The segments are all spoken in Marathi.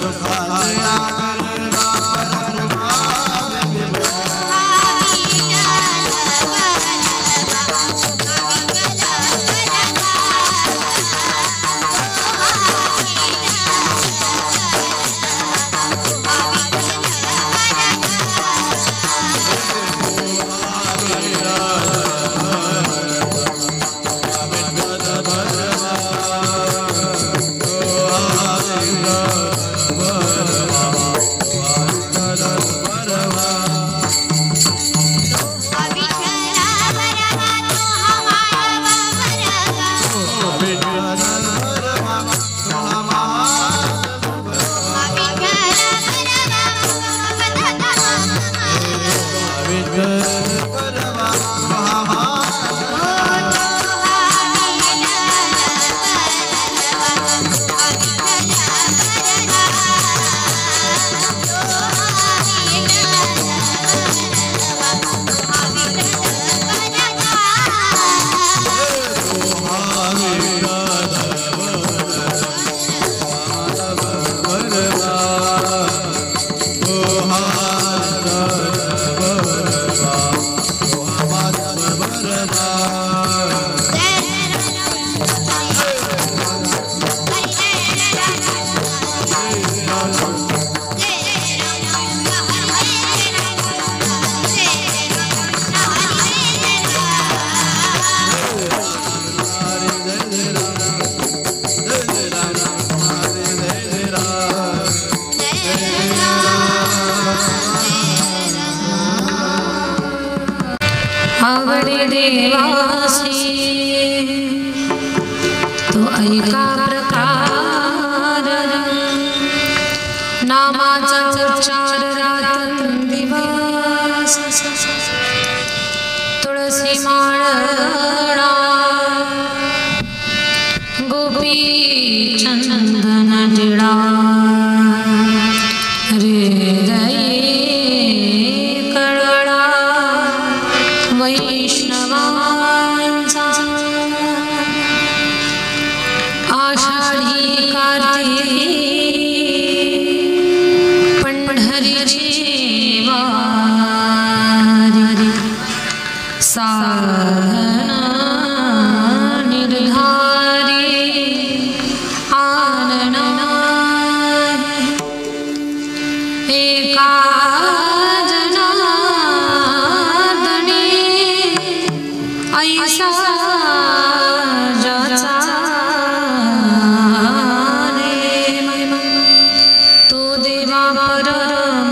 सुखाया करना आवडे देवासी तो ऐका प्रकार नामाचा उच्चार रात्रंदिवस तुळसी माळणा गोपी चंदन टिळा हृदये कळवळा वैष्णवांचा आषाढी कार्तिक पंढरीची वारी साधना निर्धारी आनना एका ऐसा ज्याचा तो देवा परम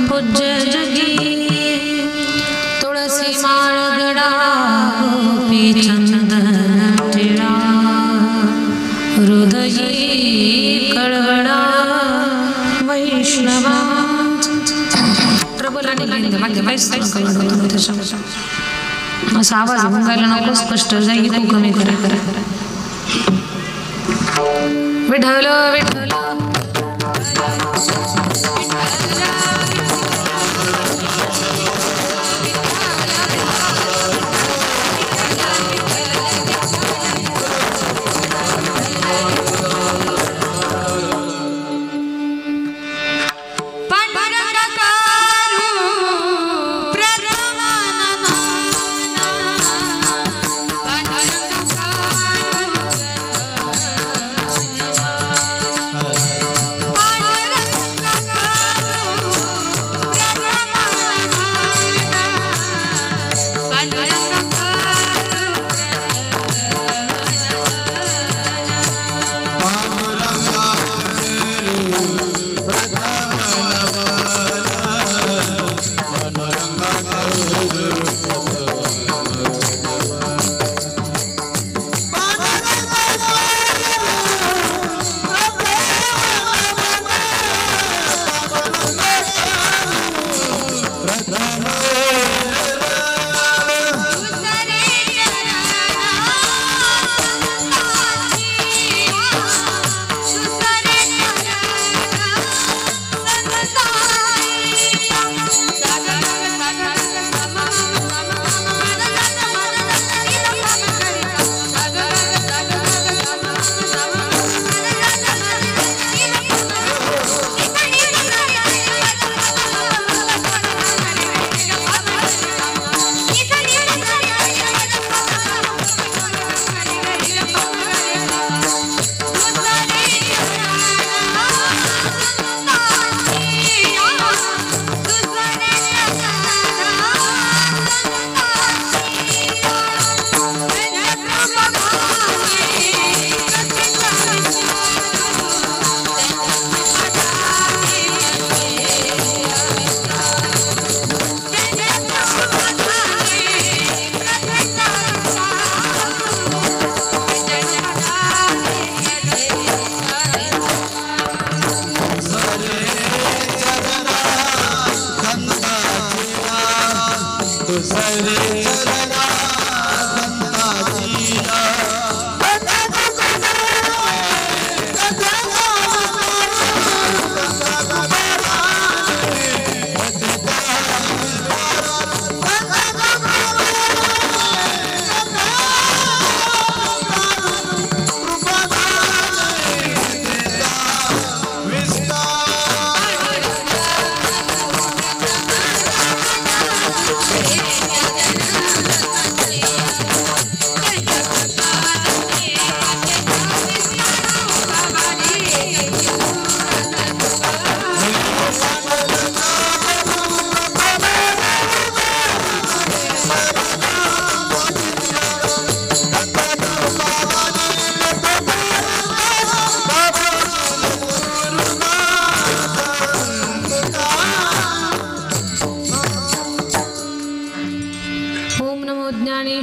पूज्य जगी तुळसी माळ गडा गोपी चंदन टिळा हृदयी कळवळा वैष्णवा प्रबल आणि असा आवाज मंगायला नको स्पष्ट जाई खूप कमी करा विठ्ठल विठ्ठल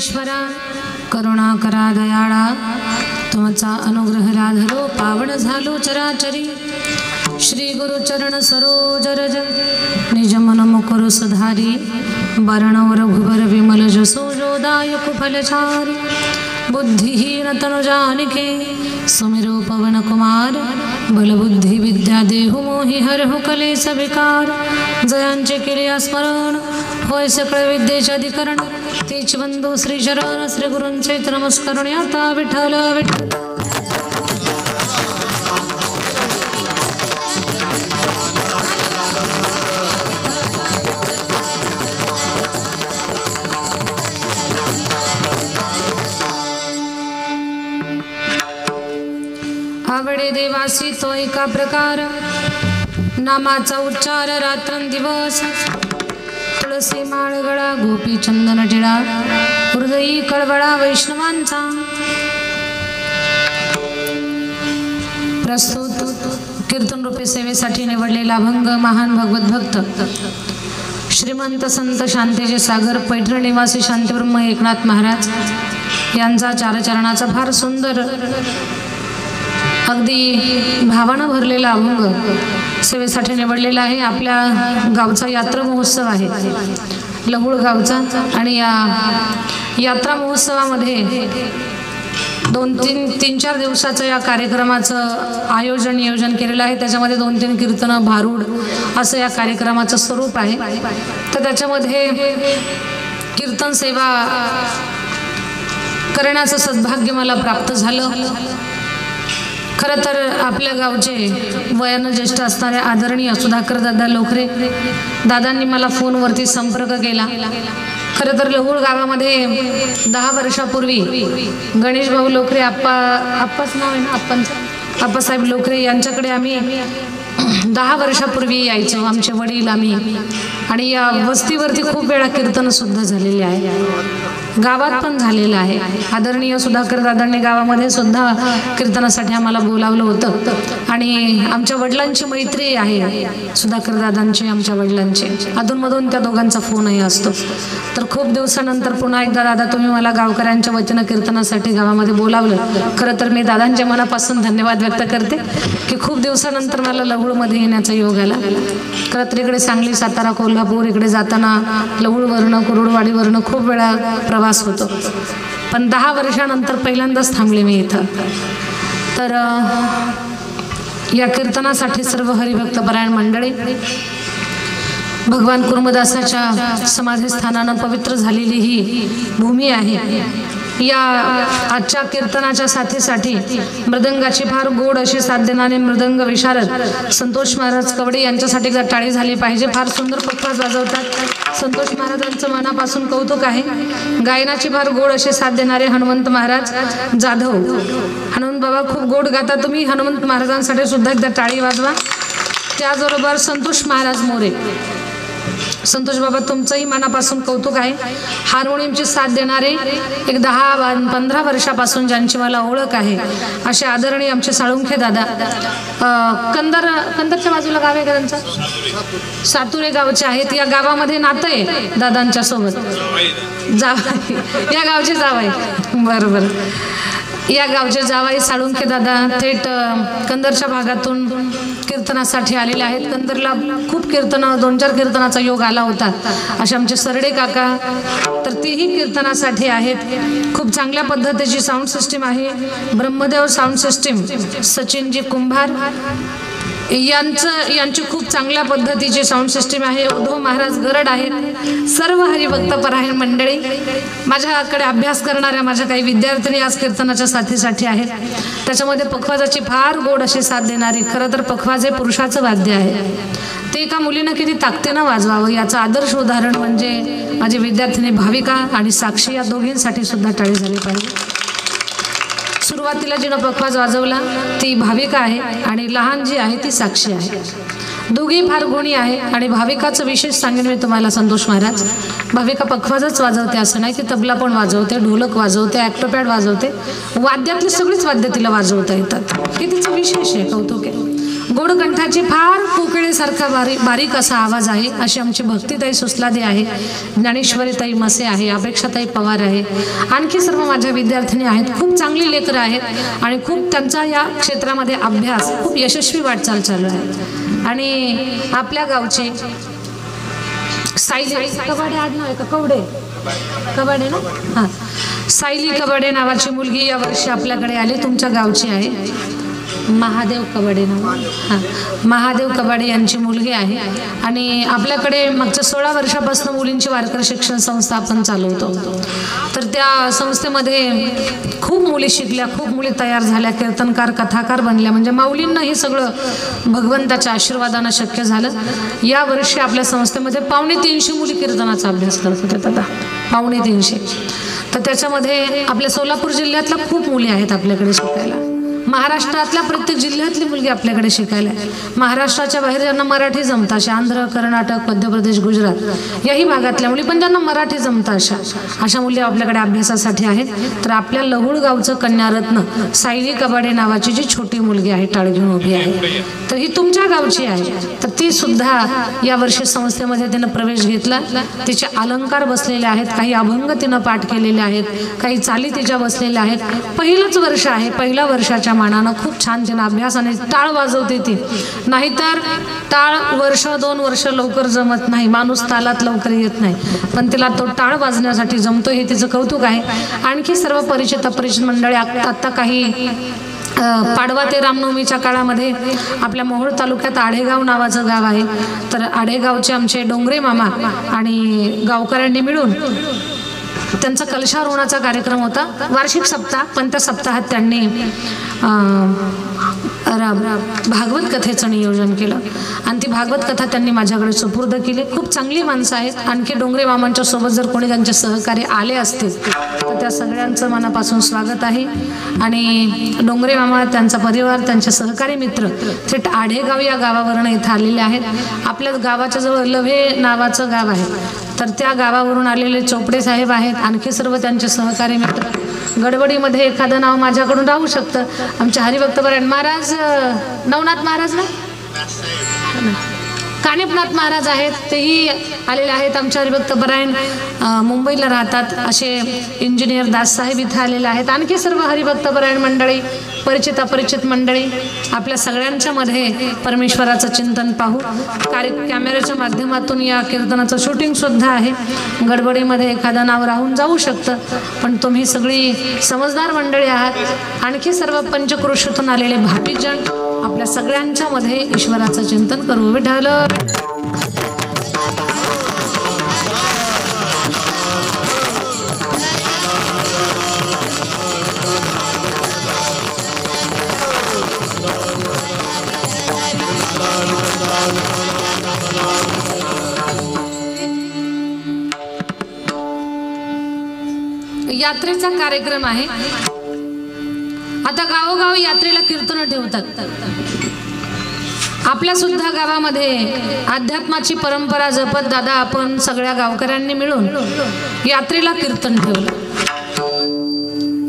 सर्वेश्वरा करुणा करा दयाळा तुमचा अनुग्रह लाधलो पावन झालो चराचरी श्री गुरु चरण सरोज रज निज मन मुकुर सुधारी वर्ण रघुबर विमल जसो जोदायक फलचारी बुद्धिहीन तनु जानिके सुमिरो पवन कुमार बल बुद्धि विद्या देहु मोहि हरहु कलेश विकार जयांचे केले स्मरण होय सकळ विद्येचे अधिकरण तेच बंधू श्री चरण श्री गुरूंचे नमस्कार आता विठ्ठल विठ्ठल आवडे देवासी तो एका प्रकार नामाचा उच्चार रात्रंदिवस तुळसी माळ गळा गोपी चंदन टिळा हृदयी कळवळा वैष्णवांचा प्रस्तुत कीर्तन रूपी सेवेसाठी निवडलेला अभंग महान भगवत भक्त श्रीमंत संत शांतीचे सागर पैठण निवासी शांतीब्रह्म एकनाथ महाराज यांचा चारचरणाचा फार सुंदर अगदी भावानं भरलेला अभंग सेवेसाठी निवडलेला आहे। आपल्या गावचा यात्रा महोत्सव आहे लहुळ गावचा आणि या यात्रा महोत्सवामध्ये 2-3-4 दिवसाचं या कार्यक्रमाचं नियोजन केलेलं आहे। त्याच्यामध्ये 2-3 कीर्तनं भारूड असं या कार्यक्रमाचं स्वरूप आहे। तर त्याच्यामध्ये कीर्तन सेवा करण्याचं सद्भाग्य मला प्राप्त झालं। खरं तर आपल्या गावचे वयानं ज्येष्ठ असणारे आदरणीय सुधाकर दादा लोखरे दादांनी मला फोनवरती संपर्क केला। खरं तर लहुळ गावामध्ये 10 वर्षापूर्वी गणेश भाऊ लोखरे आप्पाच नाव आहे ना आप्पांचं आप्पासाहेब लोखरे यांच्याकडे आम्ही 10 वर्षापूर्वी यायचो आमचे वडील आम्ही आणि या वस्तीवरती खूप वेळा कीर्तन सुद्धा झालेले आहे गावात पण झालेलं आहे। आदरणीय सुधाकर दादांनी गावामध्ये सुद्धा कीर्तनासाठी आम्हाला बोलावलं होतं आणि आमच्या वडिलांची मैत्री आहे सुधाकर दादांची आमच्या वडिलांची अधूनमधून त्या दोघांचा फोनही असतो। तर खूप दिवसानंतर पुन्हा एकदा दादा तुम्ही मला गावकऱ्यांच्या वतीनं कीर्तनासाठी गावामध्ये बोलावलं। खरं तर मी दादांच्या मनापासून धन्यवाद व्यक्त करते की खूप दिवसानंतर मला लहुळमध्ये येण्याचा योग आला। खरं तर इकडे सांगली सातारा कोल्हापूर इकडे जाताना लहुळवरनं कुरुडवाडीवरनं खूप वेळा प्रवास होतो पण 10 वर्षानंतर पहिल्यांदाच थांबले मी इथं। तर या कीर्तनासाठी सर्व हरिभक्तपरायण मंडळी भगवान कुर्मदासाच्या समाधीस्थानानं पवित्र झालेली ही भूमी आहे। या आजच्या कीर्तनाच्या साथीसाठी मृदंगाची फार गोड अशी साथ देणारे मृदंग विशारद संतोष महाराज कवडे यांच्यासाठी टाळी झाली पाहिजे। फार सुंदर पखवाज वाजवतात संतोष महाराजांचं मनापासून कौतुक आहे। गायनाची फार गोड अशी साथ देणारे हनुमंत महाराज जाधव हनुमंत बाबा खूप गोड गाता तुम्ही हनुमंत महाराजांसाठी सुद्धा एकदा टाळी वाजवा। त्याचबरोबर संतोष महाराज मोरे संतोष बाबा तुमचंही मनापासून कौतुक आहे। हार्मोनियमची साथ देणारे एक 10-15 वर्षापासून ज्यांची मला ओळख आहे असे आदरणीय आमचे साळुंखे दादा कंदरच्या बाजूला गाव आहे का त्यांचं सातुरे गावचे आहेत। या गावामध्ये नातं आहे दादांच्या सोबत जावई या गावचे जावई बरोबर या गावचे जावई साळुंखे दादा थेट कंदरच्या भागातून कीर्तनासाठी आलेले आहेत। कंदरला खूप कीर्तन 2-4 कीर्तनाचा योग आला होता असे आमचे सरडे काका तर तेही कीर्तनासाठी आहेत। खूप चांगल्या पद्धतीची साऊंड सिस्टीम आहे ब्रह्मदेव साऊंड सिस्टीम सचिनजी कुंभार यांची खूप चांगल्या पद्धतीची साऊंड सिस्टीम आहे। उद्धव महाराज गरड आहेत। सर्व हरिभक्तपरायण मंडळी माझ्याकडे अभ्यास करणाऱ्या माझ्या काही विद्यार्थिनी आज कीर्तनाच्या साथीसाठी आहेत। त्याच्यामध्ये पखवाजाची फार गोड अशी साथ देणारी खरं तर पखवाज हे पुरुषाचं वाद्य आहे ते एका मुलीनं किती ताकदीनं वाजवावं याचं आदर्श उदाहरण म्हणजे माझी विद्यार्थिनी भाविका आणि साक्षी या दोघींसाठी सुद्धा टाळी झाली पाहिजे। सुरुवातीला जिनं पखवाज वाजवला ती भाविका आहे आणि लहान जी आहे ती साक्षी आहे। दोघी फार गुणी आहे आणि भाविकाचं विशेष सांगेन मी तुम्हाला संतोष महाराज भाविका पखवाजच वाजवते असं नाही ती तबला पण वाजवते ढोलक वाजवते ॲक्टोपॅड वाजवते वाद्यातली सगळीच वाद्य तिला वाजवता येतात हे तिचं विशेष आहे कौतुक आहे। गोड कंठाची फार कोकिळेसारखा बारीक असा आवाज आहे, अशी आमची भक्तीताई सुसलादे आहे, ज्ञानेश्वरीताई मसे आहे, अपेक्षाताई पवार आहे, आणखी सर्व माझ्या विद्यार्थिनी आहेत. खूप चांगली लेकरं आहेत आणि खूप त्यांचा या क्षेत्रामध्ये अभ्यास खूप यशस्वी वाटचाल चालू आहे. आणि आपल्या गावचे सायली कबाडे आडनाव आहे का, कबाडे ना, हां, सायली कबाडे नावाची मुलगी या वर्षी आपल्याकडे आली, तुमच्या गावची आहे. महादेव कबाडे नाव, हां, महादेव कबाडे यांची मुलगी आहे. आणि आपल्याकडे मागच्या 16 वर्षापासून मुलींची वारकरी शिक्षण संस्था आपण चालवतो. तर त्या संस्थेमध्ये खूप मुली शिकल्या, खूप मुली तयार झाल्या, कीर्तनकार कथाकार बनल्या. म्हणजे माऊलींना हे सगळं भगवंताच्या आशीर्वादानं शक्य झालं. या वर्षी आपल्या संस्थेमध्ये 250 मुली कीर्तनाचा अभ्यास करत होत्या. आता 250. तर त्याच्यामध्ये आपल्या सोलापूर जिल्ह्यातल्या खूप मुली आहेत आपल्याकडे शिकायला. महाराष्ट्रातल्या प्रत्येक जिल्ह्यातली मुलगी आपल्याकडे शिकायला आहे. महाराष्ट्राच्या बाहेर ज्यांना मराठी जमतं, अशा आंध्र, कर्नाटक, मध्य प्रदेश, गुजरात याही भागातल्या मुली, पण ज्यांना मराठी जमतं अशा मुली आपल्याकडे अभ्यासासाठी आहेत. तर आपल्या लहुळ गावचं कन्यारत्न सायली कबाडे नावाची जी छोटी मुलगी आहे, टाळ घेऊन उभी आहे, तर ही तुमच्या गावची आहे. तर ती सुद्धा यावर्षी संस्थेमध्ये तिनं प्रवेश घेतला. तिचे अलंकार बसलेले आहेत, काही अभंग तिनं पाठ केलेले आहेत, काही चाली तिच्या बसलेल्या आहेत. पहिलंच वर्ष आहे, पहिल्या वर्षाच्या मानानं खूप छान तिनं अभ्यास आणि टाळ वाजवते ती. नाहीतर टाळ 1-2 वर्ष लवकर जमत नाही, माणूस तालात लवकर येत नाही, पण तिला तो टाळ वाजण्यासाठी जमतो, हे तिचं कौतुक आहे. आणखी सर्व परिचित अपरिचित मंडळी आत्ता काही पाडवा ते रामनवमीच्या काळामध्ये आपल्या मोहोळ तालुक्यात आढेगाव नावाचं गाव आहे. तर आढेगावचे आमचे डोंगरे मामा आणि गावकऱ्यांनी मिळून त्यांचा कलशारोहणाचा कार्यक्रम होता, वार्षिक सप्ताह. पण त्या सप्ताहात त्यांनी भागवत कथेचं नियोजन केलं आणि ती भागवत कथा त्यांनी माझ्याकडे सुपूर्द केली. खूप चांगली माणसं आहेत. आणखी डोंगरे मामांच्या सोबत जर कोणी त्यांचे सहकारी आले असतील तर त्या सगळ्यांचं मनापासून स्वागत आहे. आणि डोंगरे मामा, त्यांचा परिवार, त्यांचे सहकारी मित्र थेट आढेगाव या गावावरून इथं आलेले आहेत. आपल्या गावाच्या जवळ लव्हे नावाचं गाव आहे, तर त्या गावावरून आलेले चोपडे साहेब आहेत, आणखी सर्व त्यांचे सहकारी मित्र. गडबडीमध्ये एखादं नाव माझ्याकडून राहू शकतं. आमचे हरिभक्त परायण महाराज, नवनाथ महाराज ना, कानिपनाथ महाराज आहेत, तेही आलेले आहेत. आमचे हरिभक्त परायण मुंबईला राहतात असे इंजिनियर दाससाहेब इथं आलेले आहेत. आणखी सर्व हरिभक्त परायण मंडळी, परिचित अपरिचित मंडळी, आपल्या सगळ्यांच्या मध्ये परमेश्वराचं चिंतन पाहू. कॅमेऱ्याच्या माध्यमातून या कीर्तनाचं शूटिंग सुद्धा आहे. गडबडीमध्ये एखादं नाव राहून जाऊ शकतं, पण तुम्ही सगळी समजदार मंडळी आहात. आणखी सर्व पंचक्रोशीतून आलेले भाविकजन, आपल्या सगळ्यांच्या मध्ये ईश्वराचं चिंतन करू. विठ्ठल यात्रेचा कार्यक्रम आहे. आता गावोगाव यात्रेला कीर्तन ठेवतात. आपल्या सुद्धा गावामध्ये अध्यात्माची परंपरा जपत दादा आपण सगळ्या गावकऱ्यांनी मिळून यात्रेला कीर्तन ठेवलं.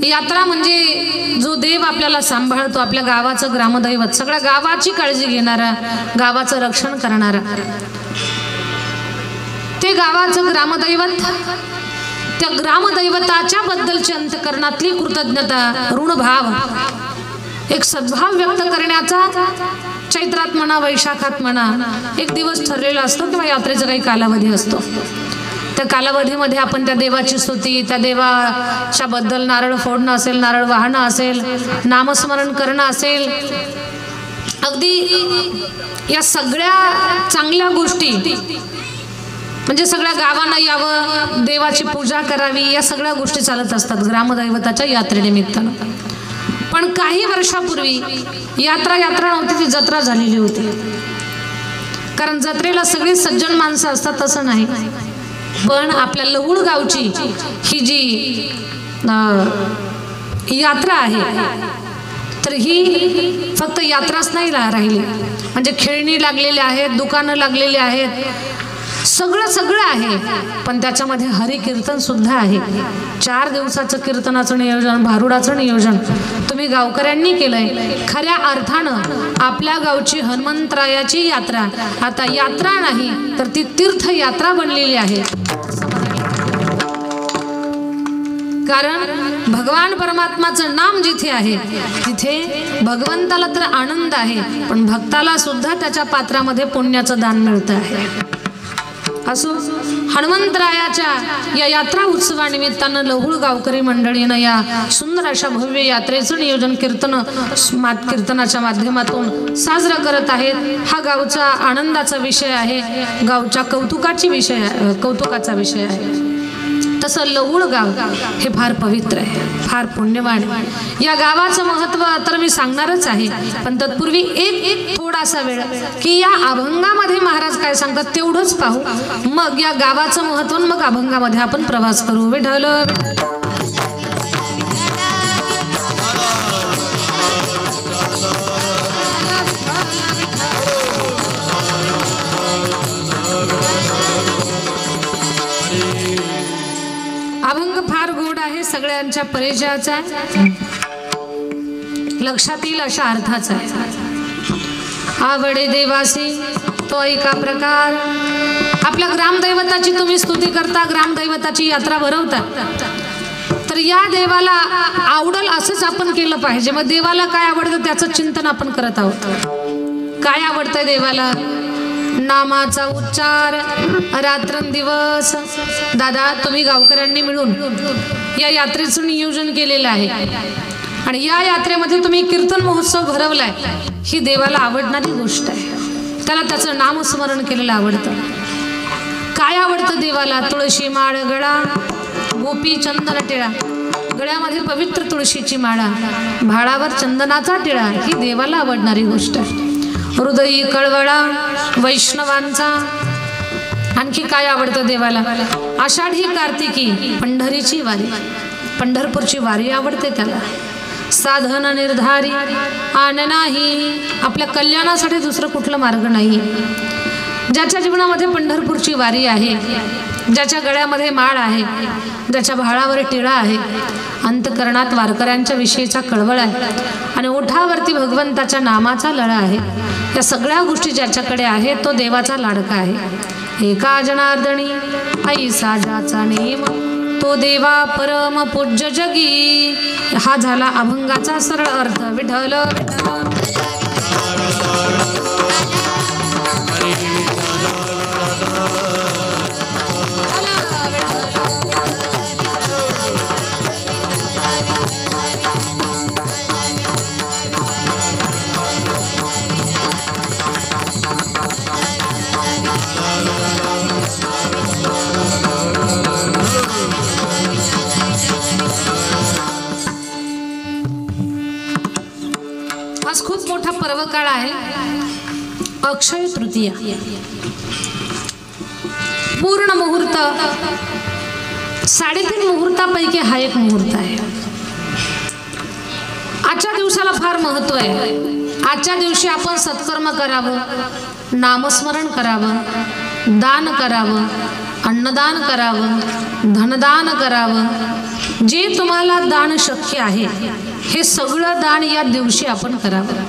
यात्रा म्हणजे जो देव आपल्याला सांभाळतो, आपल्या गावाचं ग्रामदैवत, सगळ्या गावाची काळजी घेणारा, गावाचं रक्षण करणारा, ते गावाचं ग्रामदैवत, त्या ग्रामदैवताच्या बद्दलची अंतकरणातली कृतज्ञता, ऋणभाव, एक सद्भाव व्यक्त करण्याचा चैत्रात म्हणा, वैशाखात म्हणा, एक दिवस ठरलेला असतो किंवा यात्रेचा काही कालावधी असतो. त्या कालावधीमध्ये आपण त्या देवाची स्तुती, त्या देवाच्या बद्दल नारळ फोडणं असेल, नारळ वाहणं असेल, नामस्मरण करणं असेल, अगदी या सगळ्या चांगल्या गोष्टी, म्हणजे सगळ्या गावांना यावं, देवाची पूजा करावी, या सगळ्या गोष्टी चालत असतात ग्रामदैवताच्या यात्रेनिमित्तानं. पण काही वर्षापूर्वी यात्रा नव्हती, ती जत्रा झालेली होती. कारण जत्रेला सगळी सज्जन माणसं असतात असं नाही, पण आपल्या लहुळ गावची ही जी यात्रा आहे, तर ही फक्त यात्राच नाही राहिली. म्हणजे खेळणी लागलेली आहेत, दुकानं लागलेली आहेत, सगळं आहे, पण त्याच्यामध्ये हरिकीर्तन सुद्धा आहे. 4 दिवसाचं कीर्तनाचं नियोजन, भारुडाचं नियोजन तुम्ही गावकऱ्यांनी केलंय. खऱ्या अर्थानं आपल्या गावची हनुमंतरायाची यात्रा आता यात्रा नाही तर ती तीर्थयात्रा बनलेली आहे. कारण भगवान परमात्माचं नाम जिथे आहे तिथे भगवंताला तर आनंद आहे, पण भक्ताला सुद्धा त्याच्या पात्रामध्ये पुण्याचं दान मिळतं आहे. असो, हनुमंतरायाच्या या यात्रा उत्सवानिमित्तानं लहुळ गावकरी मंडळीनं या सुंदर अशा भव्य यात्रेचं नियोजन कीर्तनाच्या माध्यमातून साजरं करत आहेत. हा गावचा आनंदाचा विषय आहे, गावच्या कौतुकाचा विषय आहे. तसं लहुळ गाव हे फार पवित्र आहे, फार पुण्यवान आहे. या गावाचं महत्त्व तर मी सांगणारच आहे, पण तत्पूर्वी एक थोडासा वेळ की या अभंगामध्ये महाराज काय सांगतात तेवढंच पाहू, मग या गावाचं महत्त्व, मग अभंगामध्ये आपण प्रवास करू. विठ्ठल अभंग फार गोड आहे, सगळ्यांच्या परिचयाचा आहे, लक्षात येईल अशा अर्थाचा आहे. आवडे देवासी तो ऐका प्रकार. आपल्या ग्रामदैवताची तुम्ही स्तुती करता, ग्रामदैवताची यात्रा भरवता, तर या देवाला आवडल असंच आपण केलं पाहिजे. मग देवाला काय आवडतं त्याचं चिंतन आपण करत आहोत. काय आवडतंय देवाला? नामाचा उच्चार रात्रंदिवस. दादा, तुम्ही गावकऱ्यांनी मिळून या यात्रेचं नियोजन केलेलं आहे आणि या यात्रेमध्ये तुम्ही कीर्तन महोत्सव भरवलाय. ही देवाला आवडणारी गोष्ट आहे. त्याला त्याचं नामस्मरण केलेलं आवडतं. काय आवडतं देवाला? तुळशी माळ गळा, गोपी चंदन टिळा. गळ्यामध्ये पवित्र तुळशीची माळा, भाळावर चंदनाचा टिळा, ही देवाला आवडणारी गोष्ट आहे. हृदयी कळवळा वैष्णवांचा. आणखी काय आवडतं देवाला? आषाढी कार्तिकी पंढरीची वारी, पंढरपूरची वारी आवडते त्याला. साधन निर्धारी आन नाही, आपल्या कल्याणासाठी दुसरं कुठलं मार्ग नाही. ज्याच्या जीवनामध्ये पंढरपूरची वारी आहे, ज्याच्या गळ्यामध्ये माळ आहे, ज्याच्या भाळावर टिळा आहे, अंतकरणात वारकऱ्यांच्या विषयीचा कळवळ आहे आणि ओठावरती भगवंताच्या नामाचा लळा आहे, या सगळ्या गोष्टी ज्याच्याकडे आहे तो देवाचा लाडका आहे. एका जनार्दनी ऐसा ज्याचा नेम, तो देवा परम पूज्य जगी. हा झाला अभंगाचा सरळ अर्थ. विठ्ठल आज खूप मोठा पर्व काळ आहे, अक्षय तृतीया. पूर्ण मुहूर्त, 3.5 मुहूर्तापैकी हा एक मुहूर्त आहे. आजच्या दिवसाला फार महत्त्व आहे. आजच्या दिवशी आपण सत्कर्म करावं, नामस्मरण करावं, दान करावं, अन्नदान करावं, धनदान करावं. जे तुम्हाला दान शक्य आहे हे सगळं दान या दिवशी आपण करावं.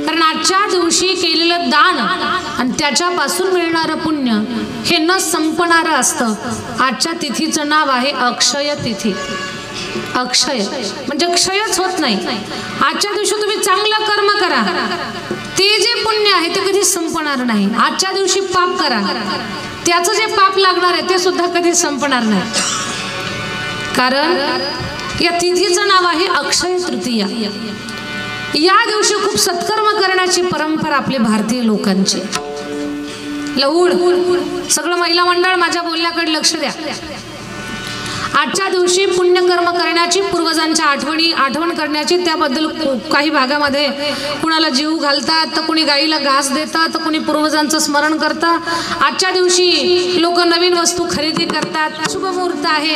कारण आजच्या दिवशी केलेलं दान आणि त्याच्यापासून मिळणारं पुण्य हे न संपणारं असतं. आजच्या तिथीचं नाव आहे अक्षय तिथी. अक्षय म्हणजे क्षयच होत नाही. आजच्या दिवशी तुम्ही चांगलं कर्म करा, ते जे पुण्य आहे ते कधी संपणार नाही. आजच्या दिवशी पाप करा, त्याचं जे पाप लागणार आहे ते सुद्धा कधी संपणार नाही. कारण या तिथीचं नाव आहे अक्षय तृतीया. या दिवशी खूप सत्कर्म करण्याची परंपरा आपली भारतीय लोकांची. लहुळ सगळं महिला मंडळ माझ्या बोलण्याकडे लक्ष द्या. आजच्या दिवशी पुण्यकर्म करण्याची, पूर्वजांच्या आठवण करण्याची, त्याबद्दल काही भागामध्ये कुणाला जीव घालतात, तर कुणी गाईला घास देतात, तर कुणी पूर्वजांचं स्मरण करतात. आजच्या दिवशी लोक नवीन वस्तू खरेदी करतात. शुभ मुहूर्त आहे,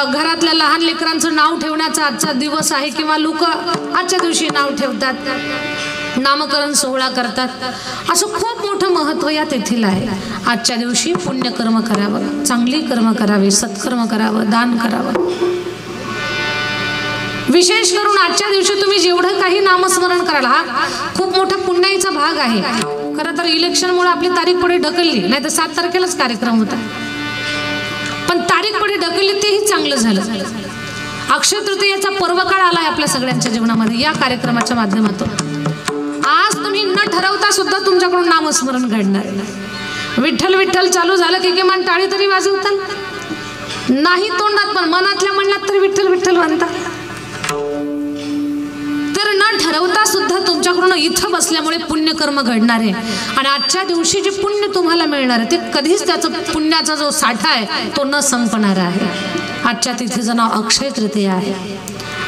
घरातल्या लहान लेकरांचं नाव ठेवण्याचा आजचा दिवस आहे किंवा लोक आजच्या दिवशी नाव ठेवतात. नामकरण सोहळा करतात. असं खूप मोठं महत्त्व या तिथीला आहे. आजच्या दिवशी पुण्यकर्म करावं, चांगली कर्म करावी, सत्कर्म करावं, दान करावं. विशेष करून आजच्या दिवशी तुम्ही जेवढं काही नामस्मरण कराल हा खूप मोठा पुण्याईचा भाग आहे. खरं तर इलेक्शनमुळे आपली तारीख पुढे ढकलली, नाही तर 7 तारखेलाच कार्यक्रम होता, पण तारीख पुढे ढकलली तेही चांगलं झालं. अक्षय तृतीयेचा पर्वकाळ आलाय आपल्या सगळ्यांच्या जीवनामध्ये या कार्यक्रमाच्या माध्यमातून. आज तुम्ही न ठरवता सुद्धा तुमच्याकडून नामस्मरण घडणार. विठ्ठल विठ्ठल चालू झालं की किमान टाळी तरी वाजवताल, नाही तोंडात पण मनातल्या म्हणलात तरी विठ्ठल विठ्ठल म्हणता. तर न ठरवता सुद्धा तुमच्याकडून इथं बसल्यामुळे पुण्यकर्म घडणार आहे. आणि आजच्या दिवशी जे पुण्य तुम्हाला मिळणार आहे ते कधीच त्याचं पुण्याचा जो साठा आहे तो न संपणार आहे. आजच्या तिथीचं नाव अक्षय तृतीया आहे.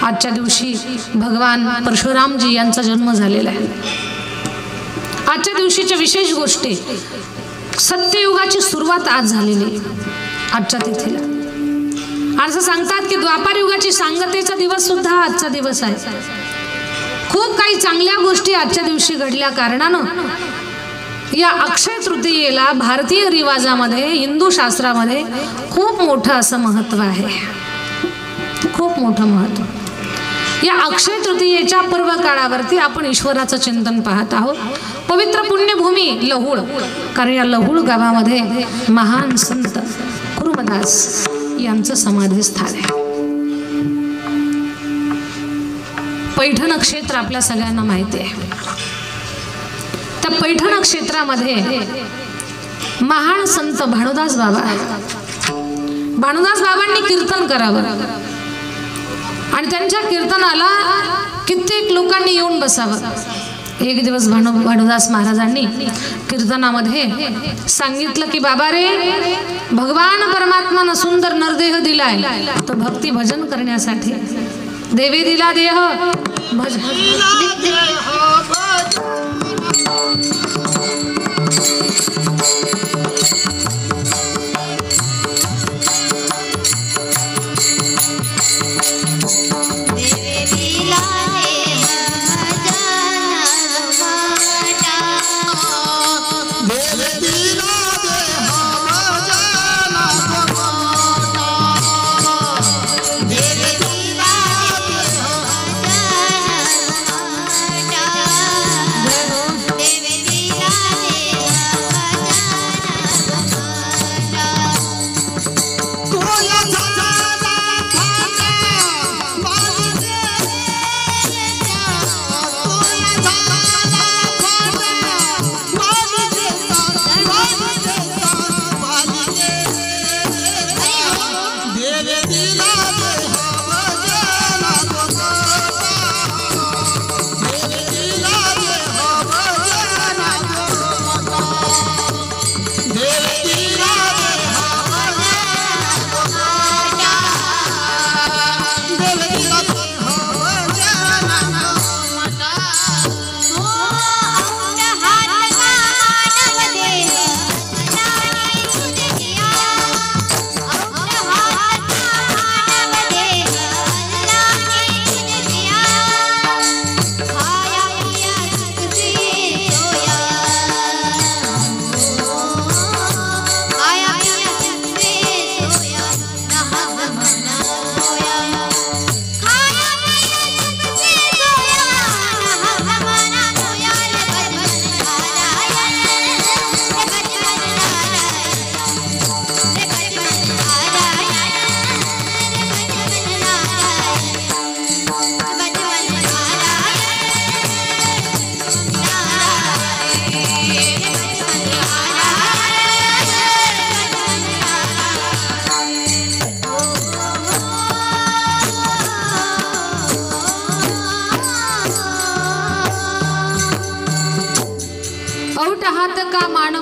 आजच्या दिवशी भगवान परशुरामजी यांचा जन्म झालेला आहे. आजच्या दिवशीच्या विशेष गोष्टी, सत्ययुगाची सुरुवात आज झालेली आजच्या तिथीला. असं सांगतात की द्वापार युगाची सांगतेचा दिवस सुद्धा आजचा दिवस आहे. खूप काही चांगल्या गोष्टी आजच्या दिवशी घडल्या कारणानं या अक्षय तृतीयेला भारतीय रिवाजामध्ये, हिंदू शास्त्रामध्ये खूप मोठं असं महत्त्व आहे. खूप मोठं महत्त्व. या अक्षय तृतीयेच्या पर्व काळावरती आपण ईश्वराचं चिंतन पाहत आहोत. पवित्र पुण्यभूमी लहुळ, कारण या लहुळ गावामध्ये महान संत कुरुमदास यांचं समाधी स्थान आहे. पैठण क्षेत्र आपल्या सगळ्यांना माहिती आहे. त्या पैठण क्षेत्रामध्ये महान संत भानुदास बाबा, भानुदास बाबांनी कीर्तन करावं आणि त्यांच्या कीर्तनाला कित्येक लोकांनी येऊन बसावं. एक दिवस भानुदास महाराजांनी कीर्तनामध्ये सांगितलं की बाबा रे, भगवान परमात्मानं सुंदर नरदेह दिलाय तो भक्ती भजन करण्यासाठी. देवी दिला देह भजन.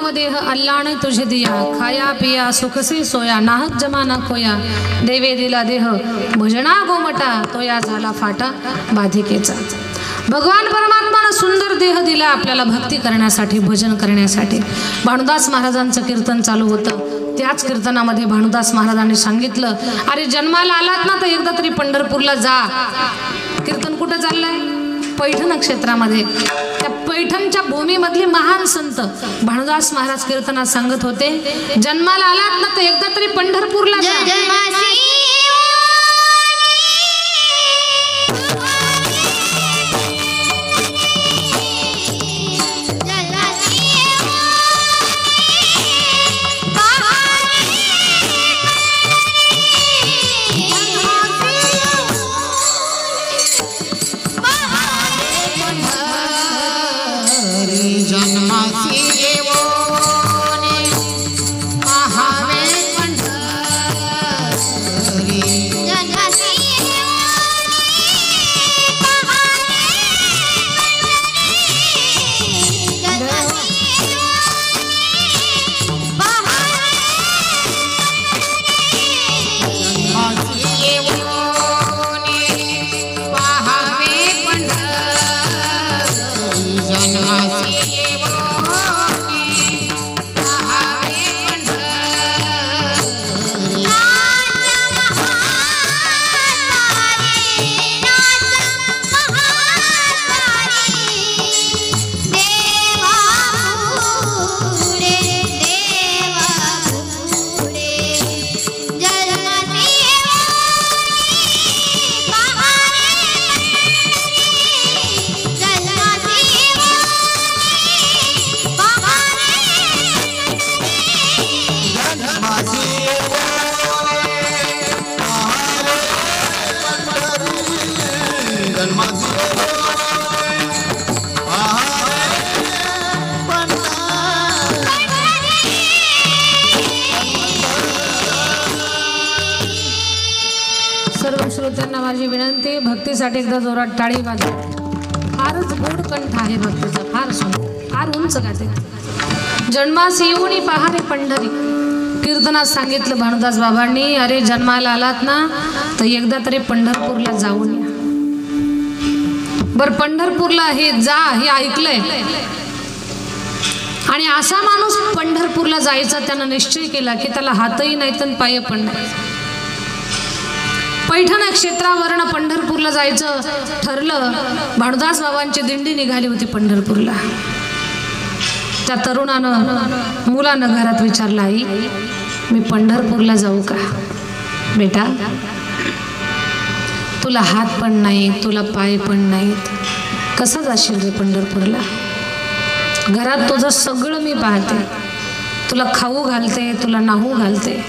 देह अल्लाह ने तुझे दिया, खाया पिया सुख से सोया, नाहक जमाना खोया. देवे दिला देह भजना गोमटा, तोया झाला फाटा बाधिकेचा. भगवान परमात्मानं सुंदर देह दिला आपल्याला भक्ती करण्यासाठी, भजन करण्यासाठी. भानुदास महाराजांचं कीर्तन चालू होतं. त्याच कीर्तनामध्ये भानुदास महाराजांनी सांगितलं, अरे जन्माला आलात ना तर एकदा तरी पंढरपूरला जा. कीर्तन कुठं चाललंय? पैठण क्षेत्रामध्ये, त्या पैठणच्या भूमीमधली महान संत भानुदास महाराज कीर्तनात सांगत होते, जन्माला आलात ना तर एकदा तरी पंढरपूरला जा. सर्व श्रोत्यांना माझी विनंती, भक्तीसाठी एकदा जोरात टाळी वाजवा. फारच गोड कंठ आहे भक्तीचा, फार सुंदर, फार उंच गाते. जन्मास येऊनी पहारे पंढरी, कीर्तनात सांगितलं भानुदास बाबांनी, अरे जन्माला आलात ना तर एकदा तरी पंढरपूरला जाऊन या. बर पंढरपूरला हे जा हे ऐकलंय, आणि असा माणूस पंढरपूरला जायचा त्यानं निश्चय केला की त्याला हातही नाही तर पाय पण नाही. पैठण क्षेत्रावरनं पंढरपूरला जायचं ठरलं. भानुदास बाबांची दिंडी निघाली होती पंढरपूरला. त्या तरुणानं मुलानं घरात विचारलं, आई मी पंढरपूरला जाऊ का? बेटा तुला हात पण नाही, तुला पाय पण नाहीत, कसं जाशील रे पंढरपूरला? घरात तुझं सगळं मी पाहते, तुला खाऊ घालते, तुला नाहू घालते,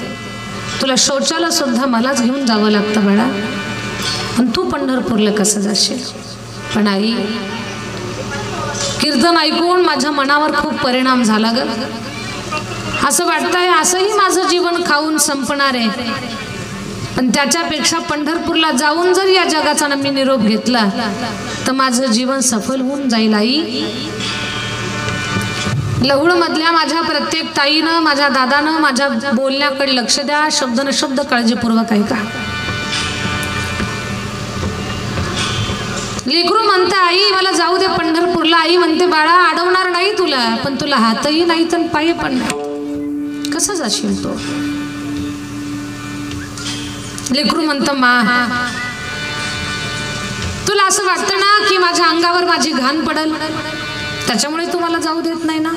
तुला शौचाला सुद्धा मलाच घेऊन जावं लागतं बाळा, आणि तू पंढरपूरला कसं जाशील? पण आई कीर्तन ऐकून माझ्या मनावर खूप परिणाम झाला ग. असं वाटतंय असंही माझं जीवन खाऊन संपणार आहे, पण त्याच्यापेक्षा पंढरपूरला जाऊन जर या जगाचा मी निरोप घेतला तर माझं जीवन सफल होऊन जाईल. आई लहुळ मधल्या माझ्या प्रत्येक ताईनं, माझ्या दादानं माझ्या बोलण्याकडे लक्ष द्या, शब्द न शब्द काळजीपूर्वक ऐका. लेकरू म्हणते आई मला जाऊ दे पंढरपूरला. आई म्हणते बाळा अडवणार नाही तुला, पण तुला हातही नाही तर पाय पण नाही, कसं जाशील तो? लेकरू म्हणतं मा तुला असं वाटतं ना की माझ्या अंगावर माझी घाण पडल, त्याच्यामुळे तू मला जाऊ देत नाही ना?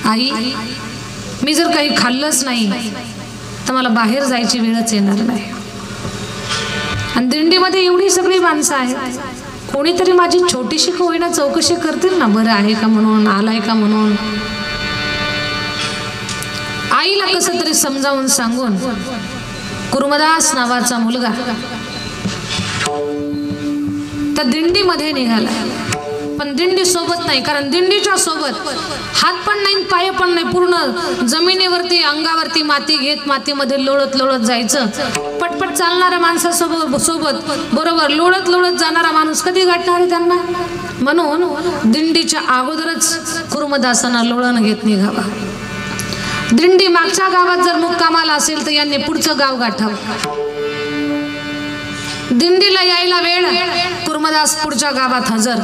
आई मी जर काही खाल्लंच नाही तर मला बाहेर जायची वेळच येणार नाही, आणि दिंडीमध्ये एवढी सगळी माणसं आहेत, कोणीतरी माझी छोटीशी होईना चौकशी करतील ना, बरं आहे का म्हणून, आलाय का म्हणून. आईला कसं तरी समजावून सांगून कुर्मदास नावाचा मुलगा त्या दिंडीमध्ये निघाला. पण दिंडी सोबत नाही, कारण दिंडीच्या सोबत हात पण नाही पाय पण नाही, पूर्ण जमिनीवरती अंगावरती माती घेत मातीमध्ये लोळत लोळत जायचं. पटपट चालणाऱ्या माणसासोबत बरोबर लोळत लोळत जाणारा माणूस कधी गाठणार आहे त्यांना? म्हणून दिंडीच्या अगोदरच कुर्मदासांना लोळण घेत निघावा. दिंडी मागच्या गावात जर मुक्कामाला असेल तर यांनी पुढचं गाव गाठावं. दिंडीला यायला वेळ, कुर्मदास पुढच्या गावात हजर.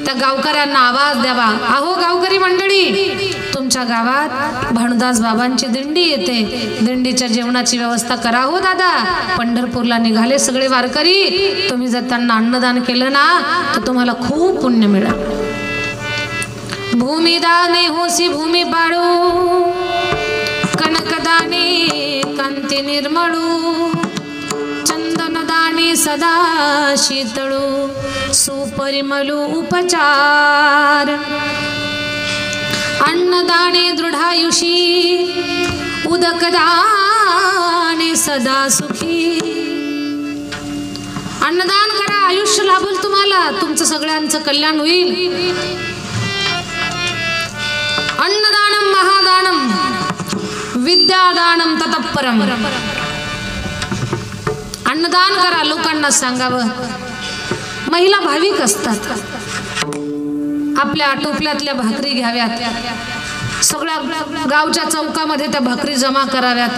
त्या गावकऱ्यांना आवाज द्यावा, अहो गावकरी मंडळी तुमच्या तुमच्या गावात भानुदास बाबांची दिंडी येते, दिंडीच्या जेवणाची व्यवस्था करा हो दादा. पंढरपूरला निघाले सगळे वारकरी, तुम्ही जर त्यांना अन्नदान केलं ना तर तुम्हाला खूप पुण्य मिळेल. भूमिदाने होसी भूमी पाडू, कनकदाने कांती निर्मळू, चंदनदाने सदा शीतळू, सुपरिमलू उपचार. अन्नदाने दृढायुषी, उदकदाने सदा सुखी. अन्नदान करा, आयुष्य लाभेल तुम्हाला, तुमचं सगळ्यांचं कल्याण होईल. अन्नदानम महादानम विद्यादानम ततःपरम. अन्नदान करा, लोकांना सांगावं. महिला भाविक असतात, आपल्या टोपल्यातल्या भाकरी घ्याव्यात, सगळ्या गावच्या चौकामध्ये त्या भाकरी जमा कराव्यात.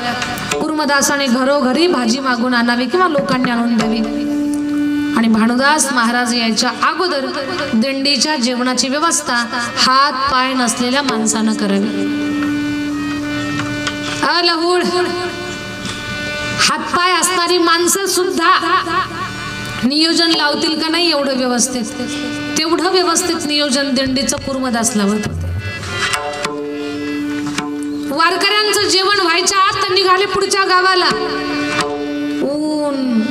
कुर्मदासाने घरोघरी भाजी मागून आणावी किंवा लोकांनी आणून द्यावी. आणि भानुदास महाराज यायच्या अगोदर दिंडीच्या जेवणाची व्यवस्था हात पाय नसलेल्या माणसानं करावी. लहुड हातपाय असणारी माणसं सुद्धा नियोजन लावतील का नाही एवढं व्यवस्थित, तेवढं व्यवस्थित नियोजन दिंडीचं कुर्मदास लावत होते. वारकऱ्यांचं जेवण व्हायच्या आत निघाले पुढच्या गावाला. ऊन,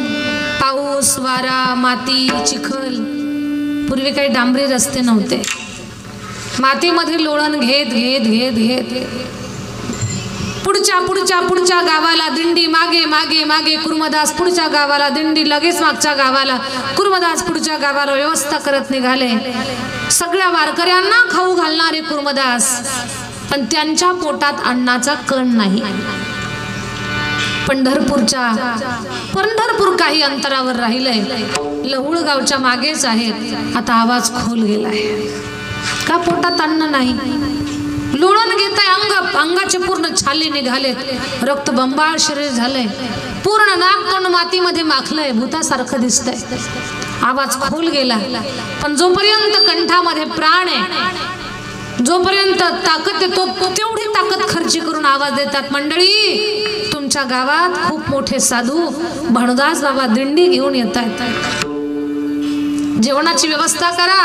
पाऊस, वारा, माती, चिखल. पूर्वी काही डांबरी रस्ते नव्हते, मातीमध्ये लोळण घेत घेत घेत घेत पुढच्या पुढच्या पुढच्या गावाला दिंडी, मागे मागे मागे कुर्मदास, पुढच्या गावाला दिंडी, लगेच मागच्या गावाला कुर्मदास, पुढच्या गावाला व्यवस्था करत निघाले. सगळ्या वारकऱ्यांना खाऊ घालणारे कुर्मदास, पण त्यांच्या पोटात अन्नाचा कण नाही. पंढरपूर काही अंतरावर राहिलंय, लहुळ गावच्या मागेच आहेत. आता आवाज खोल गेलाय का, पोटात अन्न नाही. लोळण घेत आहे, अंगाचे पूर्ण छाले निघालेत, रक्त बंबाळ शरीर झालंय, पूर्ण नाक तोंड मातीमध्ये माखलंय, भूतासारखं दिसतंय. आवाज खोल गेला, पण जोपर्यंत कंठामध्ये प्राण आहे, जोपर्यंत ताकद आहे, तेवढी ताकद खर्ची करून आवाज देतात. मंडळी, तुमच्या गावात खूप मोठे साधू भानुदास बाबा दिंडी घेऊन येत आहेत, जेवणाची व्यवस्था करा.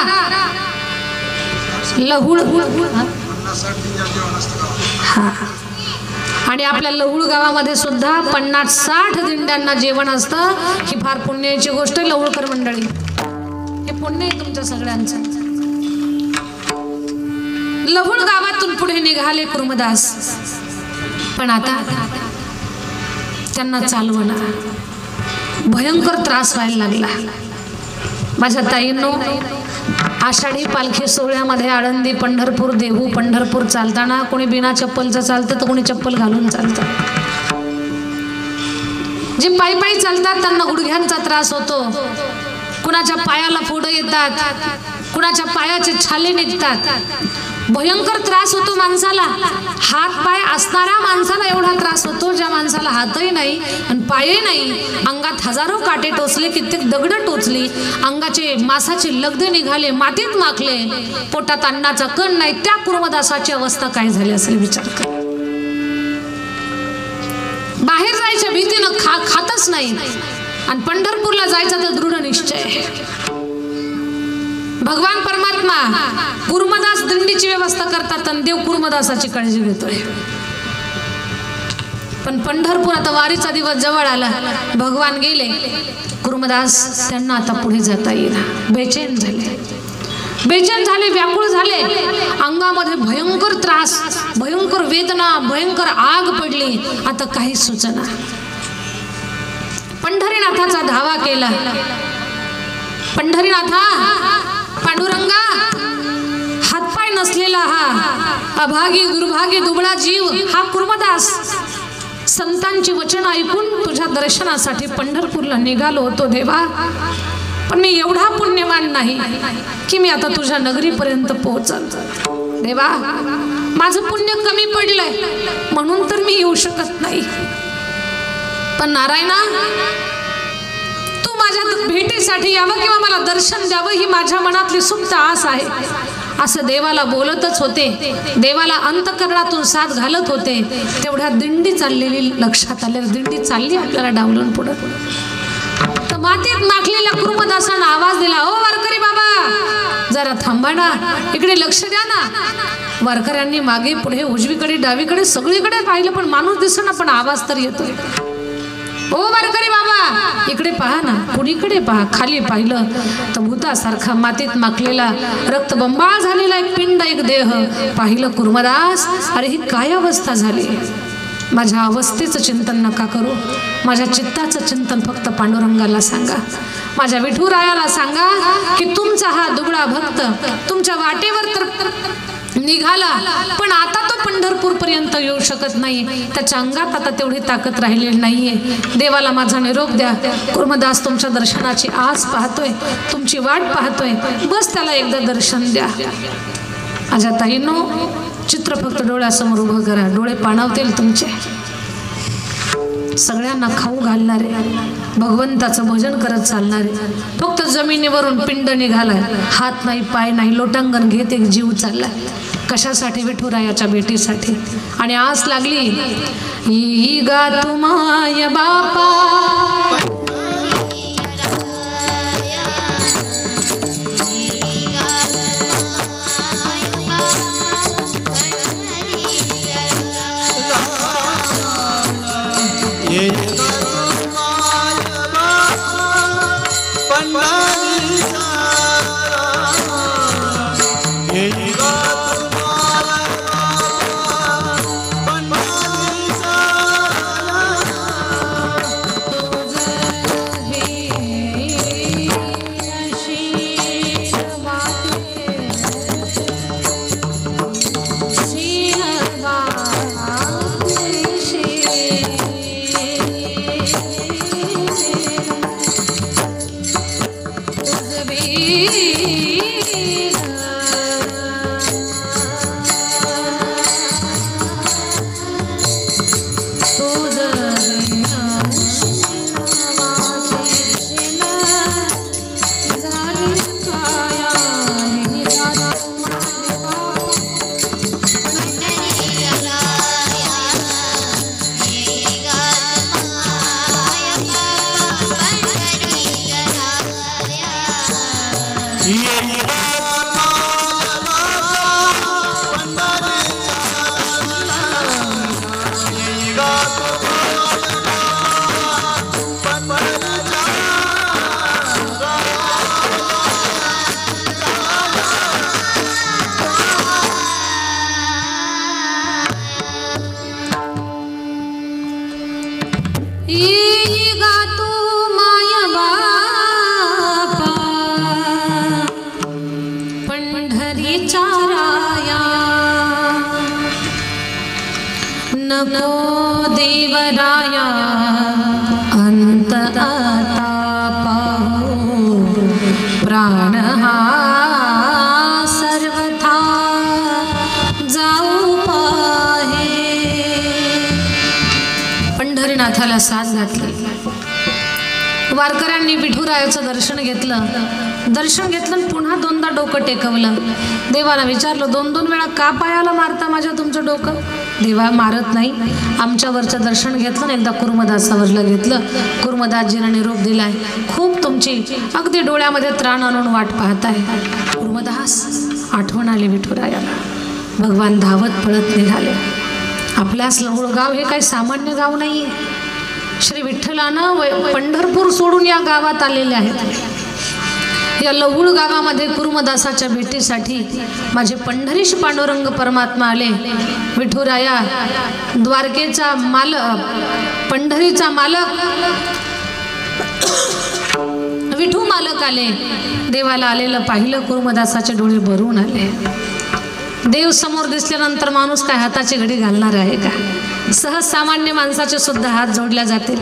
लहुळ आणि आपल्या लहुळ गावामध्ये सुद्धा 50-60 दिंड्यांना जेवण असतं. ही फार पुण्याची गोष्ट आहे लहुळकर मंडळी, हे पुण्य आहे तुमच्या सगळ्यांचं. लहुळ गावातून पुढे निघाले कुर्मदास, पण आता त्यांना चालवणं भयंकर त्रास व्हायला लागला. माझ्या ताईंनो, आषाढी पालखी सोहळ्यामध्ये आळंदी, पंढरपूर, देहू, पंढरपूर चालताना कोणी बिना चप्पलचं चालतं तर कोणी चप्पल घालून चालतं. जे पायी पायी चालतात त्यांना गुडघ्यांचा त्रास होतो, कुणाच्या पायाला फोड येतात, कुणाच्या पायाचे छाले निघतात, भयंकर त्रास होतो माणसाला. हात पाय असणाऱ्या माणसाला एवढा त्रास होतो, ज्या माणसाला हातही नाही आणि पायही नाही, अंगात हजारो काटे टोचले, कित्येक दगड टोचली, अंगाचे मासाचे लगदे निघाले, मातीत माखले, पोटात अन्नाचा कण नाही, त्या कुर्मदासाची अवस्था काय झाली असेल विचार कर. बाहेर जायच्या भीतीनं खातच नाही, आणि पंढरपूरला जायचा तर दृढ निश्चय आहे. भगवान परमात्मा कुर्मदास दिंडीची व्यवस्था करतात आणि देव कुर्मदासाची काळजी घेतोय. पण पंढरपूर आता वारीचा दिवस जवळ आला, भगवान गेले, कुर्मदास त्यांना आता पुढे जाता येईल. बेचैन झाले, व्याकुळ झाले, अंगामध्ये भयंकर त्रास, भयंकर वेदना, भयंकर आग पडली. आता काही सुचना. पंढरीनाथाचा धावा केला. पंढरीनाथा, पांडुरंगा, हातपाय नसलेला हा अभागी, दुर्भागी, दुबळा जीव हा कुर्मदास संतांची वचन ऐकून तुझ्या दर्शनासाठी पंढरपूरला निघालो होतो देवा, पण मी एवढा पुण्यवान नाही की मी आता तुझ्या नगरीपर्यंत पोहोचल. देवा, माझं पुण्य कमी पडलंय म्हणून तर मी येऊ शकत नाही. पण नारायणा, तू माझ्या भेटीसाठी यावं किंवा मला दर्शन द्यावं ही माझ्या मनातली सुप्त आस आहे. असं देवाला बोलतच होते, देवाला अंतःकरणातून साथ घालत होते. तेवढ्या दिंडी चाललेली लक्षात आले. दिंडी चालली आपल्याला डावलून पुढं. तर मातीत माखलेल्या कुर्मदासानं आवाज दिला, ओ वारकरी बाबा जरा थांबा ना, इकडे लक्ष द्या ना. वारकऱ्यांनी मागे पुढे उजवीकडे डावीकडे सगळीकडे पाहिलं पण माणूस दिसना, पण आवाज तर येतोय. ओ वारकरी बाबा इकडे पहा ना, कुणीकडे पहा. खाली पाहिलं तर भूतासारखा मातीत माखलेला रक्तबंबाळ झालेला एक पिंड, एक देह. पाहिलं कुर्मदास, अरे ही काय अवस्था झाली. माझ्या अवस्थेचं चिंतन नका करू, माझ्या चित्ताचं चिंतन फक्त पांडुरंगाला सांगा, माझ्या विठुरायाला सांगा की तुमचा हा दुबळा भक्त तुमच्या वाटेवर तर निघाला, पण आता तो पंढरपूर पर्यंत येऊ शकत नाही. त्याच्या अंगात आता तेवढी ताकद राहिलेली नाहीये. देवाला माझा निरोप द्या. कुर्मदास तुमच्या दर्शनाची आस पाहतोय, तुमची वाट पाहतोय, बस त्याला एकदा दर्शन द्या. माझ्या ताईंनो, चित्र फक्त डोळ्यासमोर उभं करा, डोळे पाणावतील तुमचे. सगळ्यांना खाऊ घालणारे, भगवंताचं भजन करत चालणारे, फक्त जमिनीवरून पिंड निघालाय, हात नाही पाय नाही, लोटांगण घेत एक जीव चाललाय. कशासाठी? विठुरायाच्या भेटीसाठी. आणि आस लागली, ही गा तुमाय बापा नको देवराया अंत आता पाहू प्राण हा सर्वथा जाऊ पाहे. पंढरीनाथाला साथ घातली. वारकऱ्यांनी विठुरायाचं दर्शन घेतलं. दर्शन घेतलं पुन्हा दोनदा डोकं टेकवलं. देवाला विचारलं, दोन दोन वेळा का पायाला मारता माझ्या तुमचं डोकं? देवा मारत नाही, आमच्यावरचं दर्शन घेतलं, एकदा कुर्मदासावरलं घेतलं. कुर्मदासजीनं निरोप दिलाय, खूप तुमची अगदी डोळ्यामध्ये त्राण आणून वाट पाहताय. कुर्मदास आठवण आली विठुरायाला. भगवान धावत पळत निघाले. आपल्यास लहुळ गाव हे काही सामान्य गाव नाही. श्री विठ्ठलानं पंढरपूर सोडून या गावात आलेले आहेत. या लहुळ गावामध्ये कुर्मदासाच्या भेटीसाठी माझे पंढरीश पांडुरंग परमात्मा आले. विठुराया द्वारकेचा मालक, पंढरीचा मालक विठू मालक आले. देवाला आलेलं पाहिलं, कुर्मदासाचे डोळे भरून आले. देव समोर दिसल्यानंतर माणूस काय हाताची घडी घालणार आहे का? सहज सामान्य माणसाचे सुद्धा हात जोडल्या जातील.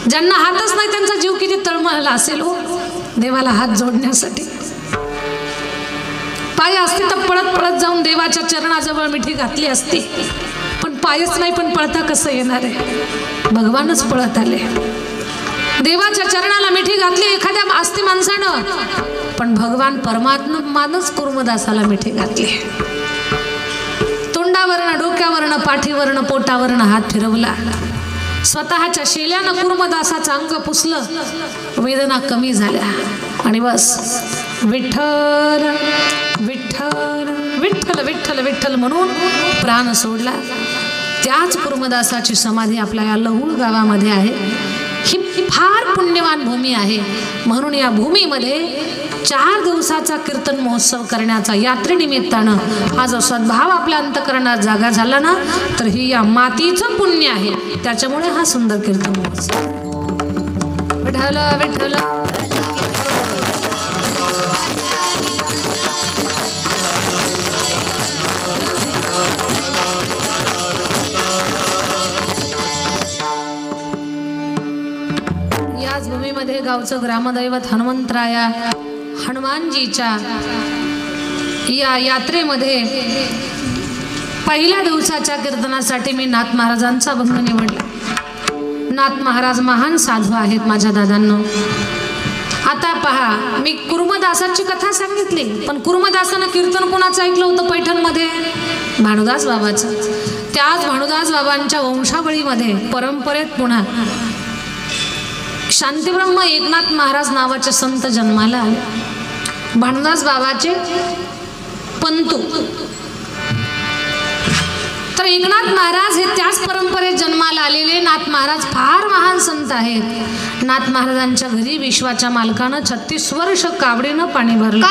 ज्यांना हातच नाही त्यांचा जीव किती तळमळला असेल हो देवाला हात जोडण्यासाठी. पाय असते तर पळत पळत जाऊन देवाच्या चरणाजवळ मिठी घातली असती, पण पायच नाही, पण पळता कसं येणार आहे? भगवानच पळत आले. देवाच्या चरणाला मिठी घातली एखाद्या आस्ती माणसानं पण भगवान परमात्मानच कुर्मदासाला मिठी घातले. तोंडावरनं, डोक्यावरनं, पाठीवरनं, पोटावरनं हात फिरवला. स्वतःच्या शेल्यानं कुर्मदासाचं अंग पुसलं. वेदना कमी झाल्या आणि बस विठ्ठल विठ्ठल विठ्ठल विठ्ठल विठ्ठल म्हणून प्राण सोडला. त्याच कुर्मदासाची समाधी आपल्या या लहुळ गावामध्ये आहे. ही फार पुण्यवान भूमी आहे. म्हणून या भूमीमध्ये 4 दिवसाचा कीर्तन महोत्सव करण्याचा यात्रेनिमित्तानं हा जो सद्भाव आपल्या अंतःकरणात जागा झाला ना, तर ही या मातीचं पुण्य आहे. त्याच्यामुळे हा सुंदर कीर्तन महोत्सव. विठ्ठल विठ्ठल याच भूमीमध्ये गावचं ग्रामदैवत हनुमंतराया हनुमानजीच्या या यात्रेमध्ये पहिल्या दिवसाच्या कीर्तनासाठी मी नाथ महाराजांचा अभंग निवडला. नाथ महाराज महान साधू आहेत माझ्या दादांनो. आता पहा, मी कुर्मदासाची कथा सांगितली, पण कुर्मदासानं कीर्तन कोणाचं ऐकलं होतं पैठणमध्ये? भानुदास बाबाचं. त्याच भानुदास बाबांच्या वंशावळीमध्ये परंपरेत पुन्हा शांतीब्रह्म एकनाथ महाराज नावाचे संत जन्माला आले. भानुदास बाबाचे पंतू. तर एकनाथ महाराज हे त्याच परंपरेत जन्माला आलेले नाथ महाराज फार महान संत आहेत. नाथ महाराजांच्या घरी विश्वाच्या मालकानं 36 वर्ष कावडीनं पाणी भरलं.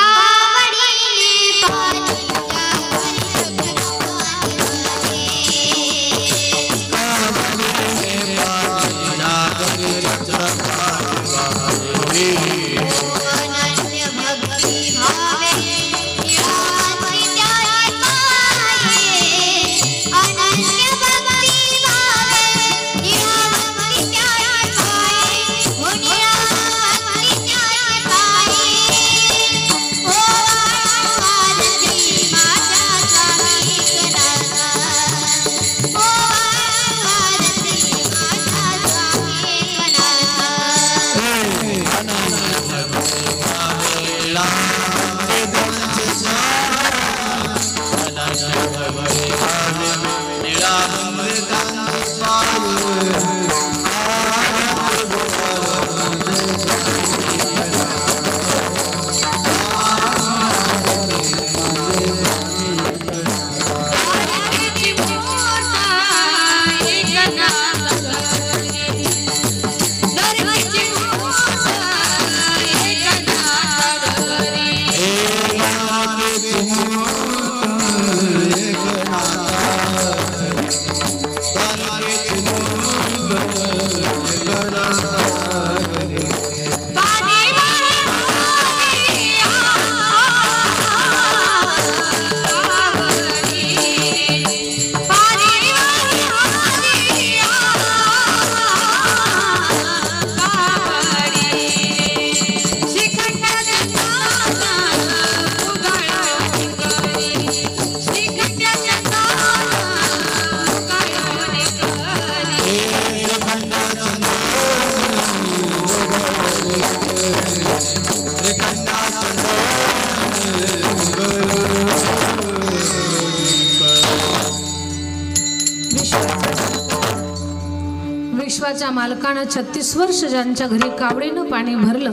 विश्वाच्या मालकानं 36 वर्ष ज्यांच्या घरी कावडीनं पाणी भरलं